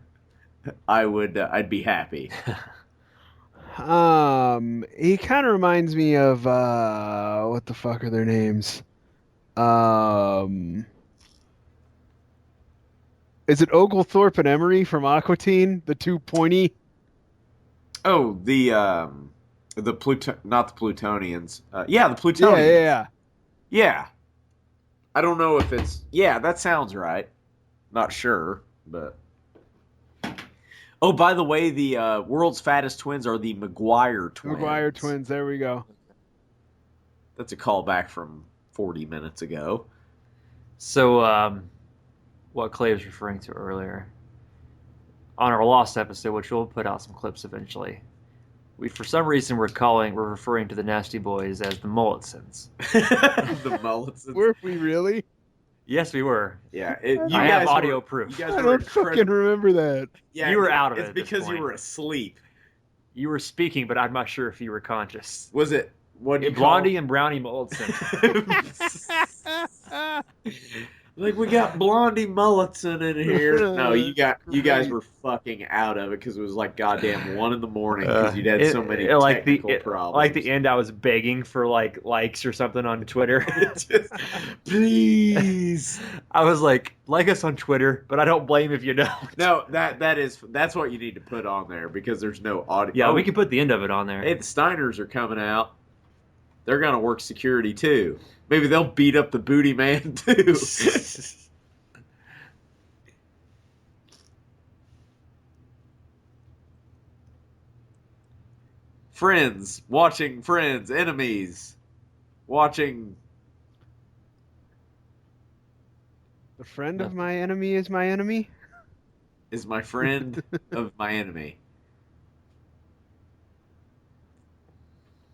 I'd be happy. He kind of reminds me of what the fuck are their names? Is it Oglethorpe and Emery from Aqua Teen? The two pointy? Oh, not the Plutonians. Yeah, the Plutonians. Yeah. Yeah. I don't know if it's... Yeah, that sounds right. Not sure, but... Oh, by the way, the world's fattest twins are the McGuire twins. McGuire twins, there we go. That's a callback from 40 minutes ago. So, what Clay was referring to earlier, on our Lost episode, which we'll put out some clips eventually, we, for some reason, we're referring to the Nasty Boys as the Mulletsons. The Mulletsons. Were we really? Yes, we were. Yeah. I have audio proof. You guys I were don't fucking remember that. Yeah, You were out of it It's at this because you point. were asleep. You were speaking, but I'm not sure if you were conscious. Was it... What do you Blondie and Brownie Mulletson. Like, we got Blondie Mulletson in here. No, you guys were fucking out of it because it was like goddamn 1 in the morning because you'd had so many technical problems. Like the end, I was begging for likes or something on Twitter. Just, please. I was like us on Twitter, but I don't blame if you don't. No, that's what you need to put on there because there's no audio. Yeah, we can put the end of it on there. Hey, the Steiners are coming out. They're gonna work security too. Maybe they'll beat up the Bootyman too. Friends, watching friends, enemies, watching. The friend of my enemy is my enemy? Is my friend of my enemy.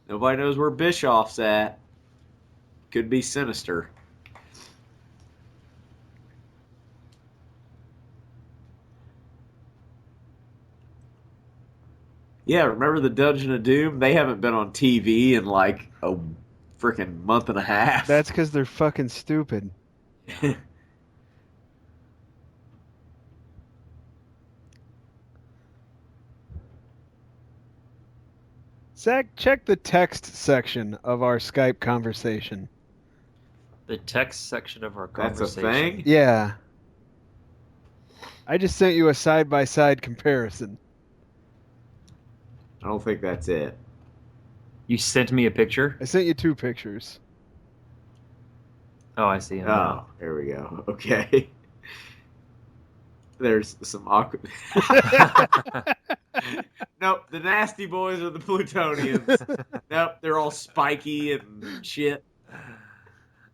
Nobody knows where Bischoff's at. Could be Sinister. Yeah, remember the Dungeon of Doom? They haven't been on TV in like a freaking month and a half. That's because they're fucking stupid. Zach, check the text section of our Skype conversation. The text section of our That's conversation. a thing? Yeah. I just sent you a side-by-side comparison. I don't think that's it. You sent me a picture? I sent you 2 pictures. Oh, I see. Oh, there we go. Okay. There's some awkward... Nope, the Nasty Boys are the Plutonians. Nope, they're all spiky and shit.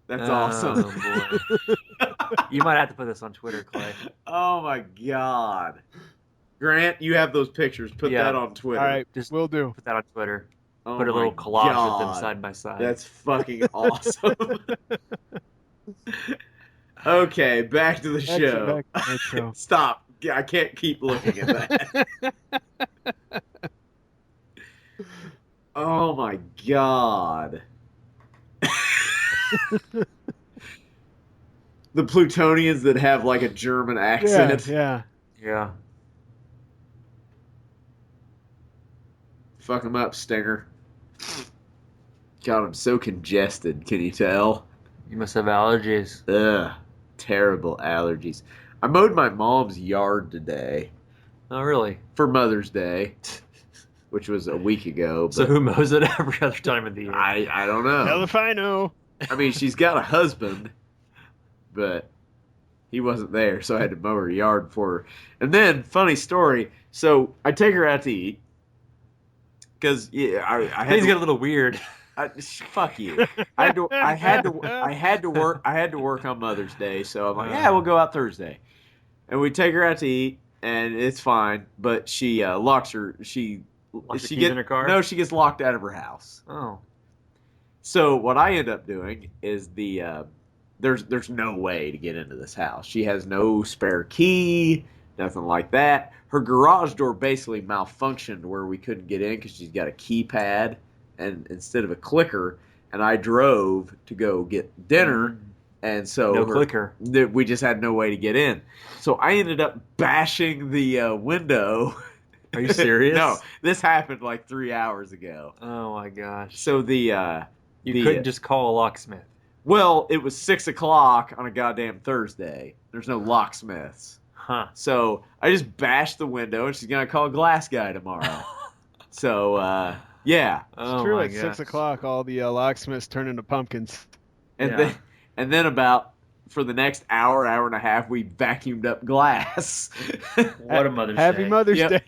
That's awesome. Boy. You might have to put this on Twitter, Clay. Oh my god. Grant, you have those pictures. Put that on Twitter. All right, Just will do. Put that on Twitter. Oh Put a my little collage God. with them side by side. That's fucking awesome. Okay, back to the show. Back to the show. Stop. I can't keep looking at that. Oh my god. The Plutonians that have like a German accent. Yeah. Yeah. Fuck them up, Stinger. God, I'm so congested. Can you tell? You must have allergies. Ugh. Terrible allergies. I mowed my mom's yard today Oh, really? for Mother's Day, which was a week ago. But So who mows it every other time of the year? I don't know. Hell if I know. I mean, she's got a husband, but he wasn't there, so I had to mow her yard for her. And then, funny story, so I take her out to eat, because I had Things to, get a little weird. Fuck you. I had to work on Mother's Day, so I'm like, yeah, we'll go out Thursday, and we take her out to eat, and it's fine. But she locks her. She keys in her car? No, she gets locked out of her house. Oh. So what I end up doing is there's no way to get into this house. She has no spare key, nothing like that. Her garage door basically malfunctioned where we couldn't get in because she's got a keypad and instead of a clicker. And I drove to go get dinner, and so No clicker. We just had no way to get in. So I ended up bashing the window. Are you serious? No, this happened like 3 hours ago. Oh my gosh. So You couldn't just call a locksmith. Well, it was 6 o'clock on a goddamn Thursday. There's no locksmiths. Huh. So I just bashed the window, and she's going to call a glass guy tomorrow. So, yeah. It's true, at 6 o'clock, all the locksmiths turn into pumpkins. And then for the next hour and a half, we vacuumed up glass. What a Mother's Day. Happy Mother's Day.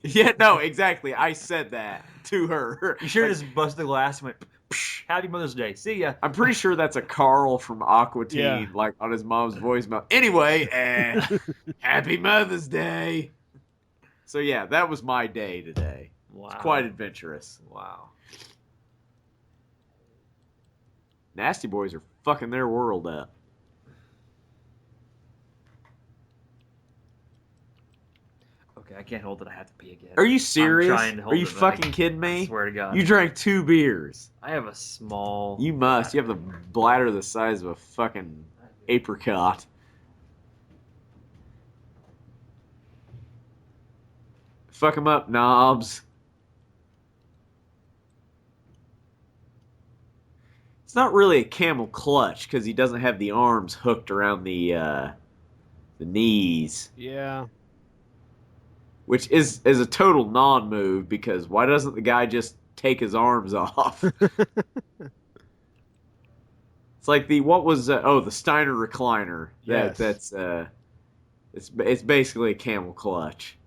Yeah, no, exactly. I said that to her. You should have just busted the glass and went, Psh, Happy Mother's Day. See ya. I'm pretty sure that's a Carl from Aqua Teen, Yeah. like on his mom's voicemail. Anyway, Happy Mother's Day. So yeah, that was my day today. Wow. It's quite adventurous. Wow. Nasty Boys are fucking their world up. Okay, I can't hold it. I have to pee again. Are you serious? I'm trying to hold Are you it, but fucking kidding me? I swear to God. You drank 2 beers. I have a small... You must. You have the bladder the size of a fucking apricot. Fuck him up, knobs. It's not really a camel clutch because he doesn't have the arms hooked around the knees. Yeah. Which is a total non-move because why doesn't the guy just take his arms off? It's like the Steiner recliner. Yes. It's basically a camel clutch.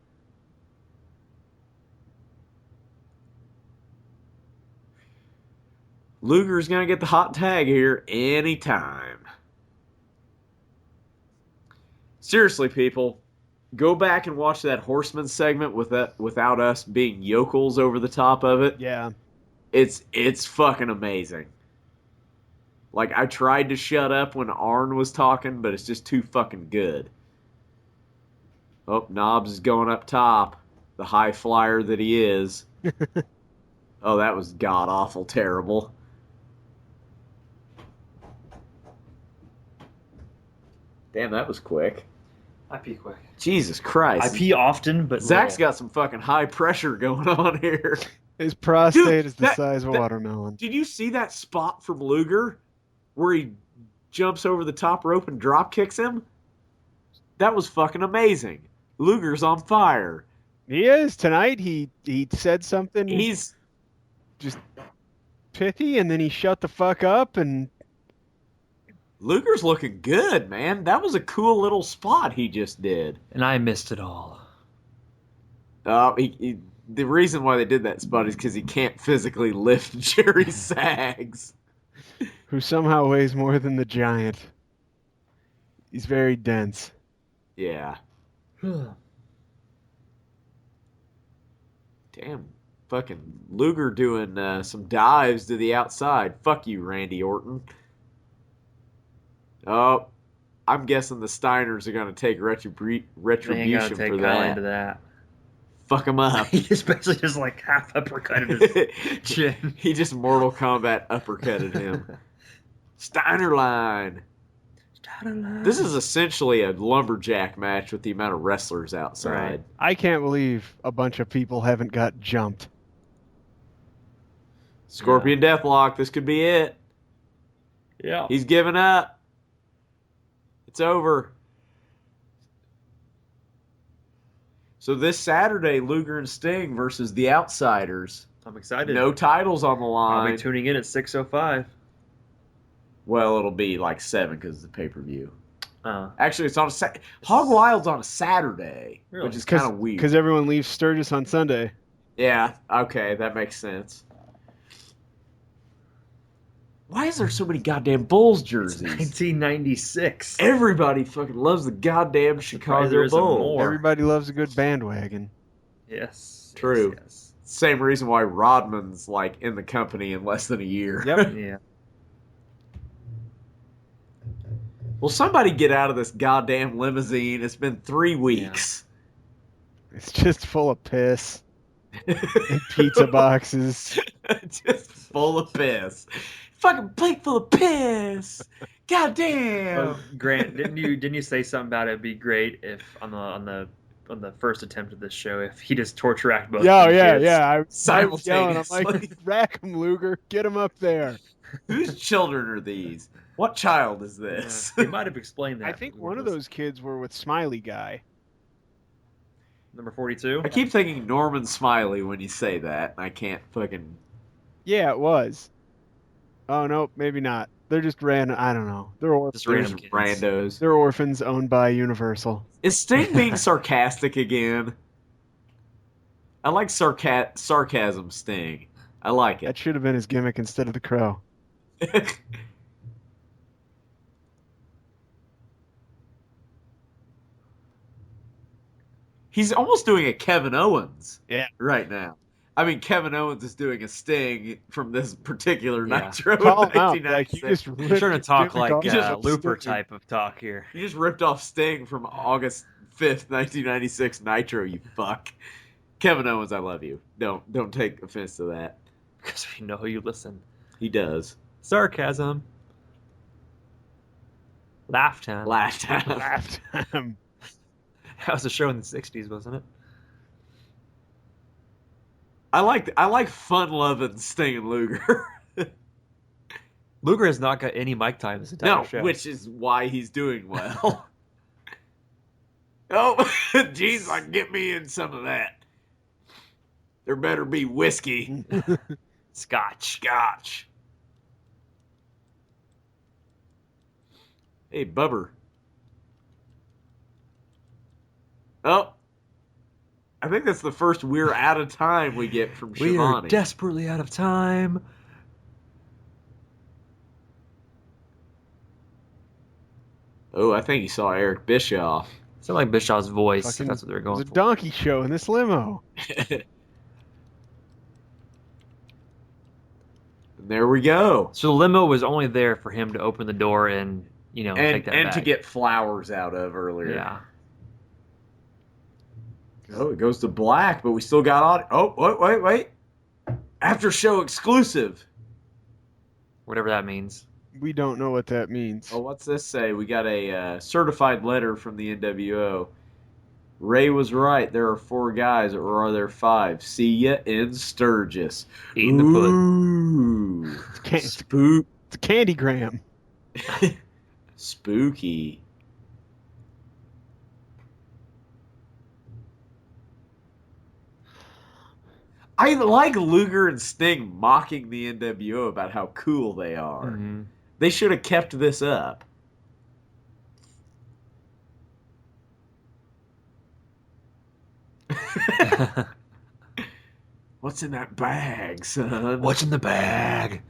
Luger's gonna get the hot tag here anytime. Seriously, people. Go back and watch that Horsemen segment without us being yokels over the top of it. Yeah. It's fucking amazing. Like, I tried to shut up when Arn was talking, but it's just too fucking good. Oh, Knobs is going up top. The high flyer that he is. Oh, that was god-awful terrible. Damn, that was quick. I pee quick. Jesus Christ. I pee often, but Zach's little. got some fucking high pressure going on here. His prostate Dude, is the size of a watermelon. Did you see that spot from Luger where he jumps over the top rope and drop kicks him? That was fucking amazing. Luger's on fire. He is. Tonight he said something He's just pithy, and then he shut the fuck up, and Luger's looking good, man. That was a cool little spot he just did. And I missed it all. The reason why they did that spot is because he can't physically lift Jerry Sags. who somehow weighs more than the giant. He's very dense. Yeah. Damn. Fucking Luger doing some dives to the outside. Fuck you, Randy Orton. Oh, I'm guessing the Steiners are going to take retribution for that. Into that. Fuck him up. He especially just like half uppercutted his chin. He just Mortal Kombat uppercutted him. Steiner line. This is essentially a lumberjack match with the amount of wrestlers outside. Right. I can't believe a bunch of people haven't got jumped. Scorpion Deathlock, this could be it. Yeah. He's giving up. It's over. So this Saturday, Luger and Sting versus the Outsiders. I'm excited. No titles on the line. I'll be tuning in at 6:05. Well, it'll be like 7 because of the pay-per-view. Actually, it's on Hog Wild's on a Saturday, Really? which is kind of weird. Because everyone leaves Sturgis on Sunday. Yeah, okay, that makes sense. Why is there so many goddamn Bulls It's jerseys? 1996. Everybody fucking loves the goddamn there Chicago isn't Bulls. more. Everybody loves a good bandwagon. Yes. True. Yes. Same reason why Rodman's like in the company in less than a year. Yep. Yeah. Will somebody get out of this goddamn limousine? It's been 3 weeks. It's just full of piss and pizza boxes. Just full of piss. Fucking plate full of piss. Goddamn. Grant, didn't you say something about it'd be great if on the first attempt of this show if he just torture racked both? Yeah, of them yeah, kids? yeah. I was yelling. I'm Simultaneously. like, rack him, Luger. Get him up there. Whose children are these? What child is Yeah. this? He might have explained that. I think one of those kids were with Smiley Guy. Number 42. I keep thinking Norman Smiley when you say that. I can't fucking. Yeah, it was. Oh no, maybe not. They're just random. I don't know. They're orphans. Just random There's kids. randos. They're orphans owned by Universal. Is Sting being sarcastic again? I like sarcasm, Sting. I like That it. should have been his gimmick instead of the crow. He's almost doing a Kevin Owens. Yeah. Right now. I mean, Kevin Owens is doing a Sting from this particular Yeah. Nitro. Call in him out. Like, you 1996. just You're ripped trying to his talk gimmick like off. just Looper stupid. type of talk here. You just ripped off Sting from August 5th, 1996 Nitro, you fuck. Kevin Owens, I love you. Don't take offense to that. Because we know you listen. He does. Sarcasm. Laugh time. Last time. Laughed at him. That was a show in the 60s, wasn't it? I like fun-loving Sting and Luger. Luger has not got any mic time this entire No, show. which is why he's doing well. Oh, jeez, like get me in some of that. There better be whiskey. Scotch. Scotch. Hey, Bubber. Oh. I think that's the first we're out of time we get from We are Shivani. desperately out of time. Oh, I think he saw Eric Bischoff. Sound like Bischoff's voice. Fucking- That's what they're It going was a for. donkey show in this limo. And there we go. So the limo was only there for him to open the door and, take And that and to bag. get flowers out of earlier. Yeah. Oh, it goes to black, but we still got audio. Oh, wait. After show exclusive. Whatever that means. We don't know what that means. Oh, what's this say? We got a certified letter from the NWO. Ray was right. There are 4 guys, or are there 5? See ya in Sturgis. Eating the pudding. Ooh. It's a candygram. Spooky. I like Luger and Sting mocking the NWO about how cool they are. Mhm. They should have kept this up. What's in that bag, son? What's in the bag?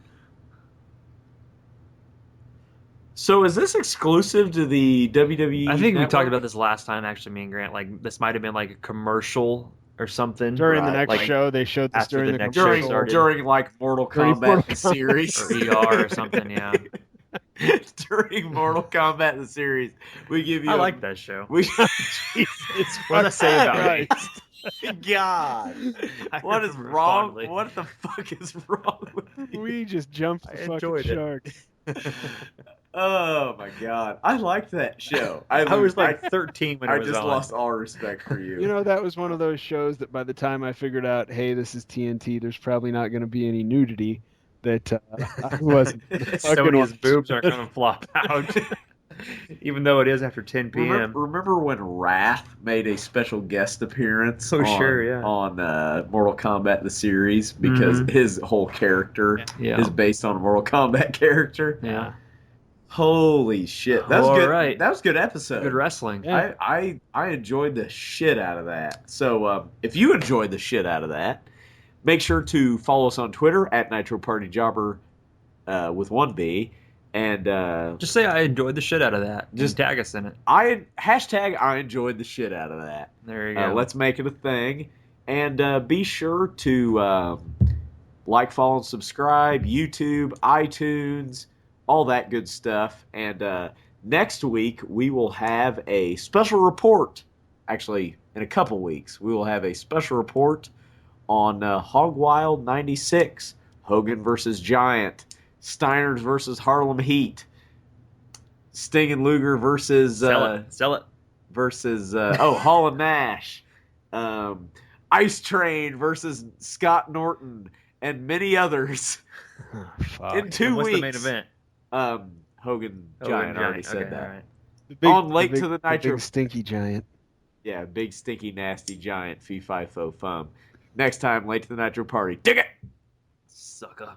So is this exclusive to the WWE? I think we network? talked about this last time, actually, me and Grant. Like, this might have been like a commercial or something. During the Right, next like, show, they showed this after during the the next show commercial. started. during like Mortal During Kombat Mortal the Kombat. series Or ER or something, yeah. During Mortal Kombat the series, we give you. I like that show. We, Jesus, What does it say about me? Christ. God, I what is remember wrong? fondly. What the fuck is wrong with you? We just jumped the I fucking enjoyed it. shark. Oh my God, I liked that show. I was like 13 when I it was just on. lost all respect for you. You know, that was one of those shows that by the time I figured out, hey, this is TNT, there's probably not going to be any nudity, that I wasn't fucking Sony's watch. boobs aren't going to flop out. Even though it is after 10 p.m. Remember when Wrath made a special guest appearance? Oh, on, sure, yeah. On Mortal Kombat the series because his whole character Yeah. is based on a Mortal Kombat character. Yeah. Holy shit, that was All good. right. That was a good episode. Good wrestling. Yeah. I enjoyed the shit out of that. So if you enjoyed the shit out of that, make sure to follow us on Twitter at Nitro Party Jobber with one B. And Just say I enjoyed the shit out of that. Just tag us in it. I enjoyed the shit out of that. There you go. Let's make it a thing. And be sure to like, follow, and subscribe. YouTube, iTunes, all that good stuff. And next week, we will have a special report. Actually, in a couple weeks, we will have a special report on Hog Wild 96. Hogan versus Giant. Steiners versus Harlem Heat. Sting and Luger versus Sell it. versus Hall and Nash. Ice Train versus Scott Norton and many others. In 2 What's weeks. the main event? Hogan Oh, Giant. I already okay, said that. all right. On Late to the Nitro. big stinky giant. Yeah, big stinky nasty giant fee fi fo fum. Next time, Late to the Nitro Party. Dig it. Sucker.